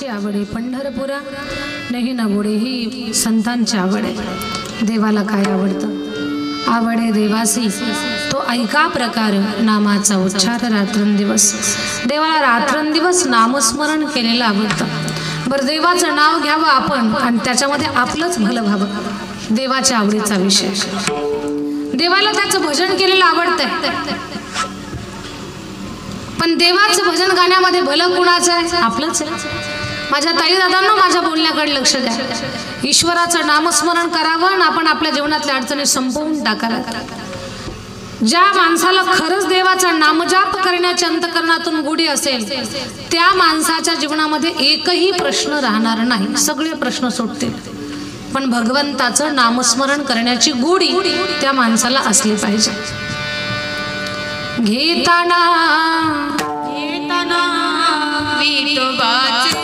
विठ्ठलाची आवड आहे, पंढरपुरा नाही ना गोडे ही संतांची आवड आहे. देवाला काय आवडतं? आवड आहे देवासी तो ऐका प्रकार नामाचा उच्चार रात्रंदिवस. देवाला रात्रंदिवस नामस्मरण केलेलं आवडतं. बरं, देवाचं नाव घ्यावं आपण आणि त्याच्यामध्ये आपलंच भलं व्हावं, देवाच्या आवडीचा विषय. देवाला त्याचं भजन केलेलं आवडतंय, पण देवाचं भजन गाण्यामध्ये भलं कुणाचं आहे? आपलंच आहे. माझ्या ताई दादांनो, माझ्या बोलण्याकडे लक्ष द्या. ईश्वराचं नामस्मरण करावं आणि आपण आपल्या जीवनातल्या अडचणी संपवून टाकाव्या. ज्या माणसाला खरंच देवाचा नामजाप करण्याच्या अंतकरणातून गोडी असेल त्या माणसाच्या जीवनामध्ये एकही प्रश्न राहणार नाही, सगळे प्रश्न सुटतील. पण भगवंताचं नामस्मरण करण्याची गोडी त्या माणसाला असली पाहिजे. घेताना विठोबाचे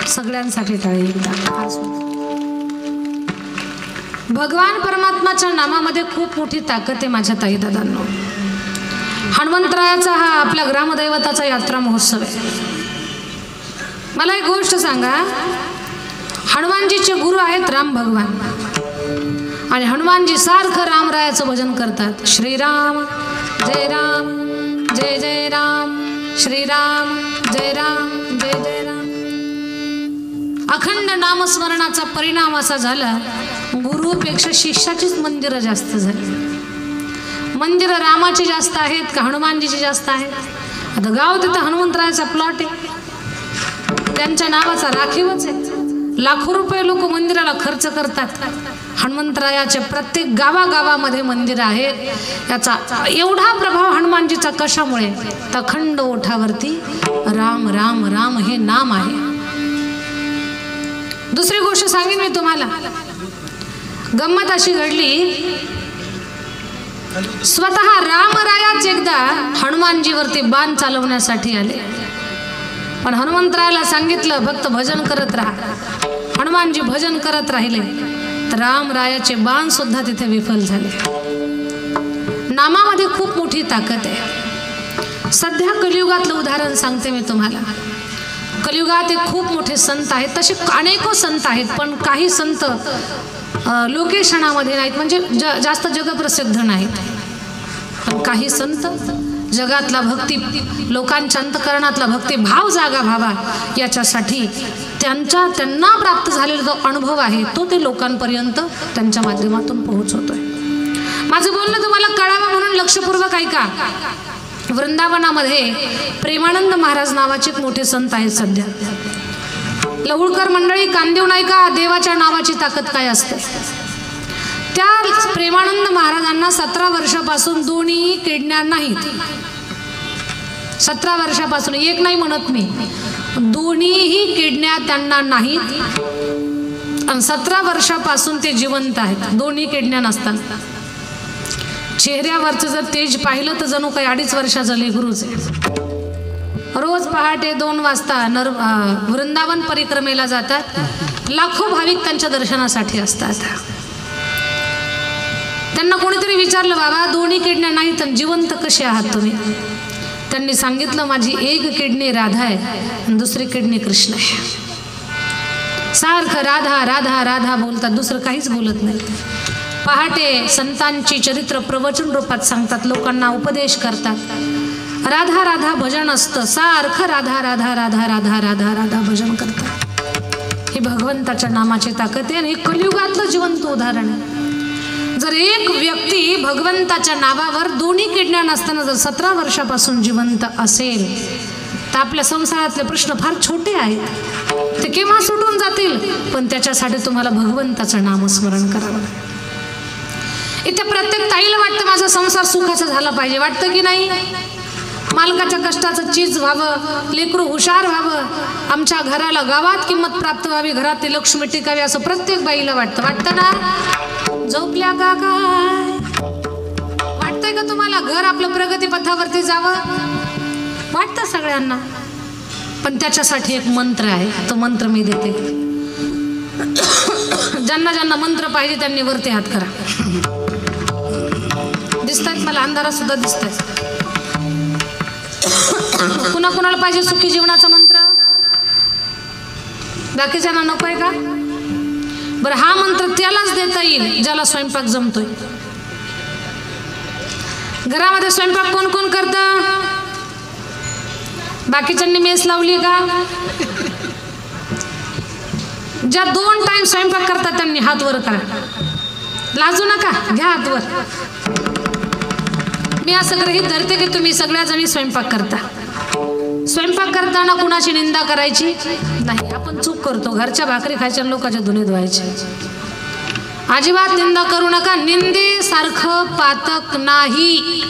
सगळ्यांसाठी टाळी एकदा. भगवान परमात्माच्या नामामध्ये खूप मोठी ताकद आहे माझ्या ताई दादांनो. हनुमंतरायाचा हा आपल्या ग्रामदैवताचा यात्रा महोत्सव आहे. मला एक गोष्ट सांगा, हनुमानजीचे गुरु आहेत राम भगवान आणि हनुमानजी सारखं रामरायाचं भजन करतात. श्रीराम जय राम जय जय राम, श्रीराम जय राम जय जय राम. अखंड नामस्मरणाचा परिणाम असा झाला, गुरुपेक्षा शिष्याचीच मंदिरं जास्त झाली. मंदिरं रामाची जास्त आहेत का हनुमानजीची जास्त आहेत? आता गाव तिथं हनुमंतरायाचा प्लॉट आहे, त्यांच्या नावाचा राखीवच आहे. लाखो रुपये लोक मंदिराला खर्च करतात. हनुमंतरायाचे प्रत्येक गावागावामध्ये मंदिर आहेत. याचा एवढा प्रभाव हनुमानजीचा कशामुळे? तर अखंड ओठावरती राम राम राम हे नाम आहे. दुसरी गोष्ट सांगेन मी तुम्हाला, गंमत अशी घडली, स्वतः रामरायाच एकदा हनुमानजीवरती बाण चालवण्यासाठी आले, पण हनुमंतरायाला सांगितलं फक्त भजन करत राहा. हनुमानजी भजन करत राहिले तर रामरायाचे बाण सुद्धा तिथे विफल झाले. नामामध्ये खूप मोठी ताकद आहे. सध्या कलियुगातलं उदाहरण सांगते मी तुम्हाला. कलियुगात एक खूप मोठे संत आहेत, तसे अनेको संत आहेत, पण काही संत लोकेशनामध्ये नाहीत, म्हणजे जास्त जगप्रसिद्ध नाहीत. पण काही संत जगातला भक्ती, लोकांच्या अंतकरणातला भक्ती भाव जागा व्हावा याच्यासाठी त्यांना प्राप्त झालेला जो अनुभव आहे तो ते लोकांपर्यंत त्यांच्या माध्यमातून पोहोचवतोय. माझं बोलणं तुम्हाला कळावं म्हणून लक्षपूर्वक ऐका. वृंदावनामध्ये प्रेमानंद महाराज नावाचे एक मोठे संत आहेत सध्या. लहुळकर मंडळी, कांदेव नाही का देवाच्या नावाची ताकद काय असते. त्या प्रेमानंद महाराजांना 17 वर्षापासून दोन्ही किडण्या नाहीत. 17 वर्षापासून, एक नाही म्हणत मी, दोन्हीही किडण्या त्यांना नाहीत आणि 17 वर्षापासून ते जिवंत आहेत. दोन्ही किडण्या नसताना चेहऱ्यावरचं जर तेज पाहिलं तर जणू काही 2.5 वर्षाचं लेकरूच आहे. रोज पहाटे 2 वाजता वृंदावन परिक्रमेला जातात. लाखो भाविक त्यांच्या दर्शनासाठी असतात. त्यांना कोणीतरी विचारलं, बाबा दोन्ही किडण्या नाही तर जिवंत कसे आहात तुम्ही? त्यांनी सांगितलं, माझी एक किडनी राधा आहे आणि दुसरी किडनी कृष्ण आहे. सारखं राधा राधा राधा बोलतात, दुसरं काहीच बोलत नाही. पहाटे संतांची चरित्र प्रवचन रूपात सांगतात, लोकांना उपदेश करतात. राधा राधा भजन असतं, सारखं राधा राधा राधा राधा राधा राधा भजन करतात. ही भगवंताच्या नामाची ताकद आहे आणि हे कलियुगातलं जिवंत उदाहरण आहे. जर एक व्यक्ती भगवंताच्या नावावर दोन्ही किडण्या नसताना जर 17 वर्षापासून जिवंत असेल तर आपल्या संसारातले प्रश्न फार छोटे आहेत, ते केव्हा सुटून जातील. पण त्याच्यासाठी तुम्हाला भगवंताचं नामस्मरण करावं. इथे प्रत्येक ताईला वाटतं माझा संसार सुखाचा झाला पाहिजे, वाटतं की नाही? मालकाच्या कष्टाचं चीज व्हावं, लेकरू हुशार व्हावं, आमच्या घराला गावात किंमत प्राप्त व्हावी, घरातली लक्ष्मी टिकावी, असं प्रत्येक बाईला वाटतं. वाटतं ना? झोपल्या का काय? वाटतंय का तुम्हाला घर आपलं प्रगतीपथावरती जावं? वाटतं सगळ्यांना. पण त्याच्यासाठी एक मंत्र आहे, तो मंत्र मी देते. ज्यांना ज्यांना मंत्र पाहिजे त्यांनी वरती हात करा. दिसतायत मला, अंधारात सुद्धा दिसतायत. कुणा कुणाला पाहिजे सुखी जीवनाचा मंत्र? बाकीच्यांना नकोय का? बरं, हा मंत्र त्यालाच देता येईल ज्याला स्वयंपाक जमतोय. घरामध्ये स्वयंपाक कोण कोण करतं? बाकीच्यांनी मेस लावली का? ज्या 2 टाइम स्वयंपाक करतात त्यांनी हात वर करा. लाजू नका, घ्या हात वर. मी असं गृहीत धरते की तुम्ही सगळ्या जणी स्वयंपाक करता. स्वयंपाक करताना कुणाची निंदा करायची नाही. आपण चूक करतो, घरच्या भाकरी खायच्या लोकांच्या धुणे धुवायचे. अजिबात निंदा करू नका. निंदेसारखं पातक नाही.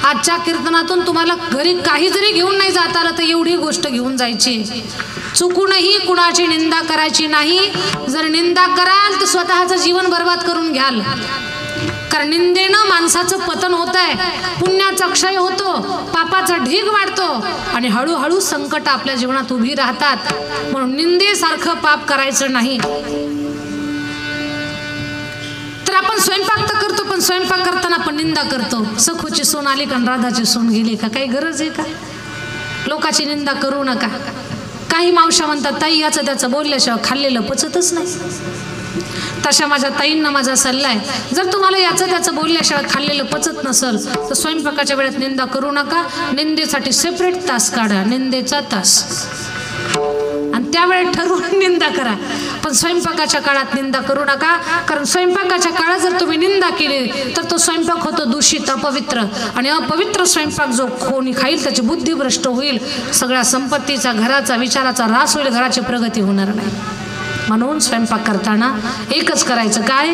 आजच्या कीर्तनातून तुम्हाला घरी काही जरी घेऊन नाही जाता आलं तर एवढी गोष्ट घेऊन जायची, चुकूनही कुणाची निंदा करायची नाही. जर निंदा कराल तर स्वतःचं जीवन बर्बाद करून घ्याल. कारण निंदेनं माणसाचं पतन होत आहे, पुण्याचा क्षय होतो, पापाचा ढीग वाढतो आणि हळूहळू संकट आपल्या जीवनात उभी राहतात. म्हणून निंदेसारखं पाप करायचं नाही. तर आपण स्वयंपाक तर करतो, पण स्वयंपाक करताना आपण निंदा करतो. सखूची सून आली का राधाची सून गेली का? काही गरज आहे का? लोकाची निंदा करू नका. काही मावशा म्हणतात, ताई याचं त्याचं बोलल्याशिवाय खाल्लेलं पचतच नाही. तशा माझ्या ताईंना माझा सल्ला आहे, जर तुम्हाला याचं त्याचं बोलल्याशिवाय खाल्लेलं पचत नसेल तर स्वयंपाकाच्या वेळेत निंदा करू नका. निंदेसाठी सेपरेट तास काढा, निंदेचा तास, आणि त्यावेळेत ठरवून निंदा करा. पण स्वयंपाकाच्या काळात निंदा करू नका. कारण स्वयंपाकाच्या काळात जर तुम्ही निंदा केली तर तो स्वयंपाक होतो दूषित, अपवित्र. आणि अपवित्र स्वयंपाक जो कोणी खाईल त्याची बुद्धी भ्रष्ट होईल. सगळ्या संपत्तीचा, घराचा, विचाराचा ऱ्हास होईल. घराची प्रगती होणार नाही. म्हणून स्वयंपाक करताना एकच करायचं, काय?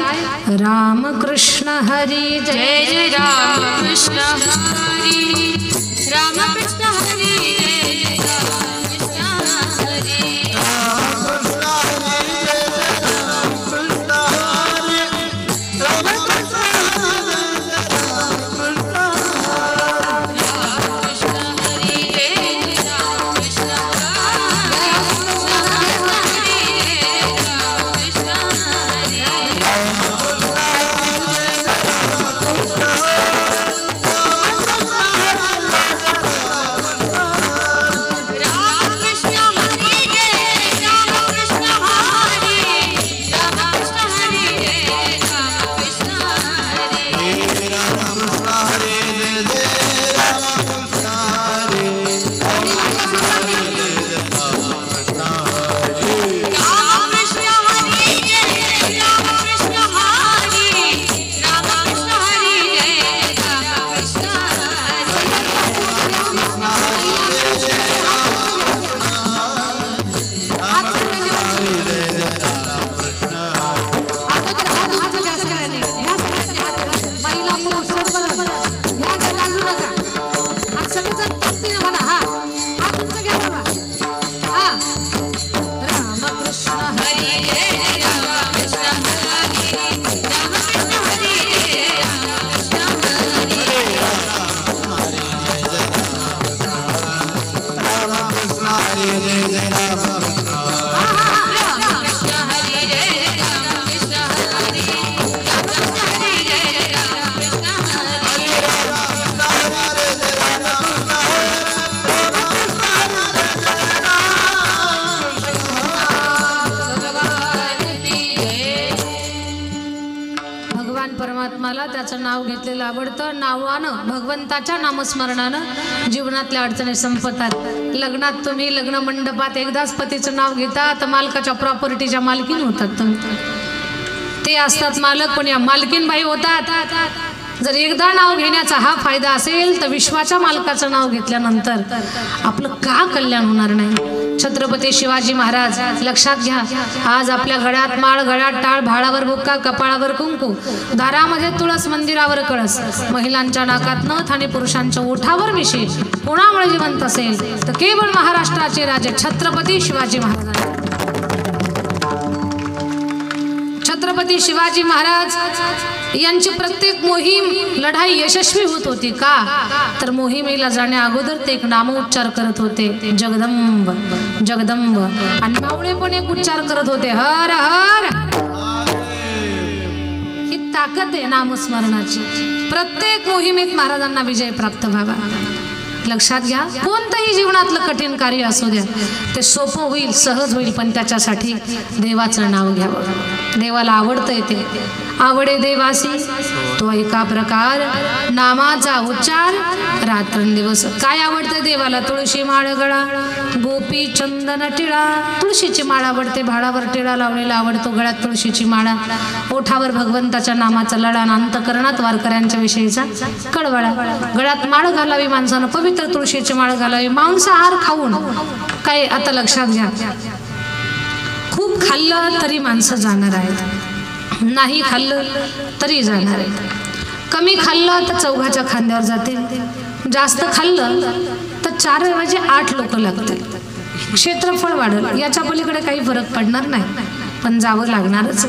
रामकृष्ण हरी जय जय राम कृष्ण हरी राम कृष्ण हरी जय जय राम कृष्ण हरी परमात्माला त्याचं नाव घेतलेलं आवडतं. नावानं, भगवंताच्या नामस्मरणानं जीवनातल्या अडचणी संपतात. लग्नात तुम्ही लग्न मंडपात एकदाच पतीचं नाव घेता तर मालकाच्या प्रॉपर्टीच्या मालकीन होतात तुम्ही. ते असतात मालक, पण या मालकीन बाई होतात. जर एकदा नाव घेण्याचा हा फायदा असेल तर विश्वाच्या मालकाचं नाव घेतल्यानंतर आपलं का कल्याण होणार नाही. छत्रपती शिवाजी महाराज लक्षात घ्या. आज आपल्या गळ्यात माळ, गळ्यात टाळ, भाळावर बुक्का, कपाळावर कुंकू, दारामध्ये तुळस, मंदिरावर कळस, महिलांच्या नाकात नथ आणि पुरुषांच्या ओठावर मिशी. कोणामुळे जिवंत असेल तर केवळ महाराष्ट्राचे राजे छत्रपती शिवाजी महाराज. छत्रपती शिवाजी महाराज यांची प्रत्येक मोहीम, लढाई यशस्वी होत होती. का तर मोहिमेला जाण्या अगोदर ते एक नामोच्चार करत होते, जगदंब जगदंब. आणि मावळे पण एक उच्चार करत होते, हर हर. ही ताकद आहे नामस्मरणाची. प्रत्येक मोहिमेत महाराजांना विजय प्राप्त व्हावा. लक्षात घ्या. कोणतंही जीवनातलं कठीण कार्य असू द्या, ते सोपं होईल, सहज होईल, पण त्याच्यासाठी देवाचं नाव घ्यावं. देवाला आवडतंय ते. आवडे देवासी तो एका प्रकार, नामाचा उच्चार रात्रंदिवस. काय आवडतं देवाला? तुळशी माळ गळा, गोपी चंदन टिळा. तुळशीची माळ आवडते, भाडावर टिळा लावलेला आवडतो, गळ्यात तुळशीची माळा, ओठावर भगवंताच्या नामाचा लढा, अंतकरणात वारकऱ्यांच्या विषयीचा कळवळा. गळ्यात माळ घालावी माणसानं, पवित्र तुळशीची माळ घालावी. मांसाहार खाऊन काय, आता लक्षात घ्या, खूप खाल्लं तरी माणसं जाणार आहेत, नाही खाल्लं तरी जाणार आहेत. कमी खाल्लं तर चौघाच्या खांद्यावर जातील, जास्त खाल्लं तर 4 ऐवजी 8 लोक लागतील. क्षेत्रफळ वाढेल, याच्या पलीकडे काही फरक पडणार नाही, पण जावं लागणारच.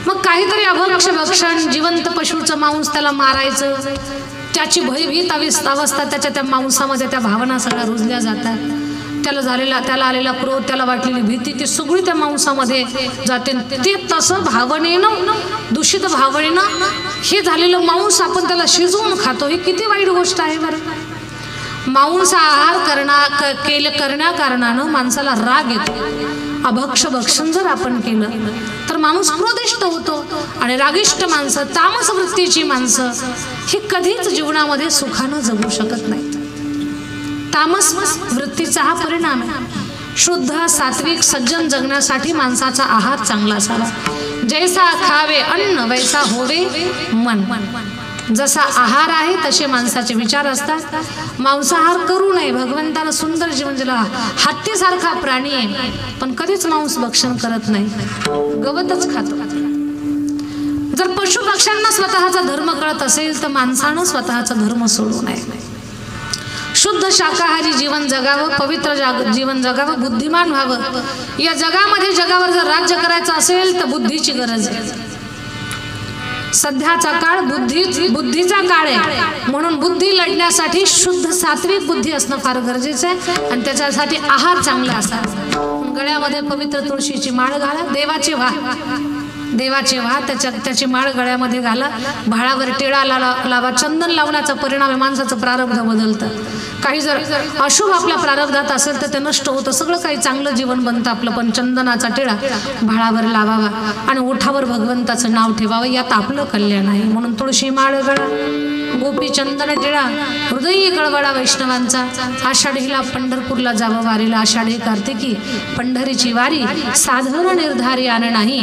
मग काहीतरी अभक्ष भक्षण, जिवंत पशुचं मांस त्याला मारायचं, त्याची भयभीत अवस्था, त्याच्या त्या मांसामध्ये त्या भावना सगळ्या रुजल्या जातात. त्याला आलेला क्रोध, त्याला वाटलेली भीती, ती सगळी त्या मांसामध्ये जाते. ते तसं भावनेनं, दूषित भावनेनं हे झालेलं मांस आपण त्याला शिजवून खातो. ही किती वाईट गोष्ट आहे बरं. मांसाहार करण्याकारणानं माणसाला राग येतो. अभक्ष भक्षण जर आपण केलं तर माणूस क्रोधिष्ठ होतो. आणि रागिष्ट माणसं, तामस वृत्तीची माणसं ही कधीच जीवनामध्ये सुखानं जगू शकत नाही. तामस वृत्तीचा हा परिणाम आहे. शुद्ध सात्विक सज्जन जगण्यासाठी माणसाचा आहार चांगला असावा. जैसा खावे अन्न वैसा होवे मन. जसा आहार आहे तसे माणसाचे विचार असतात। मांसाहार करू नये, भगवंतानं सुंदर जीवन दिलं। हत्तीसारखा प्राणी आहे पण कधीच मांस भक्षण करत नाही, गवतच खातो। जर पशु पक्ष्यांना स्वतःचा धर्म कळत असेल तर माणसानं स्वतःचा धर्म सोडू नये। शुद्ध शाकाहारी जीवन जगावं, पवित्र जीवन जगावं, बुद्धिमान व्हावं। या जगामध्ये जगावर जर राज्य करायचं असेल तर बुद्धीची गरज आहे। सध्याचा काळ बुद्धीचा काळ आहे, म्हणून बुद्धी लढण्यासाठी शुद्ध सात्विक बुद्धी असणं फार गरजेचं आहे आणि त्याच्यासाठी आहार चांगला असावा। गळ्यामध्ये पवित्र तुळशीची माळ घाला, देवाचे व्हा त्याची माळ गळ्यामध्ये घाला, भाळावर टिळा लावा। चंदन लावण्याचा परिणाम माणसाचं प्रारब्ध बदलतं। काही जर अशुभ आपल्या प्रारब्धात असेल तर ते नष्ट होतं, सगळं काही चांगलं जीवन बनतं आपलं। पण चंदनाचा टिळा भाळावर लावावा आणि ओठावर भगवंताचं नाव ठेवावं, यात आपलं कल्याण आहे। म्हणून तुळशी माळ गळा, गोपी चंदन टिळा, हृदयी कळवळा वैष्णवांचा। आषाढीला पंढरपूरला जावं वारीला, आषाढी कार्तिकी पंढरीची वारी साधारण निर्धारी आण नाही।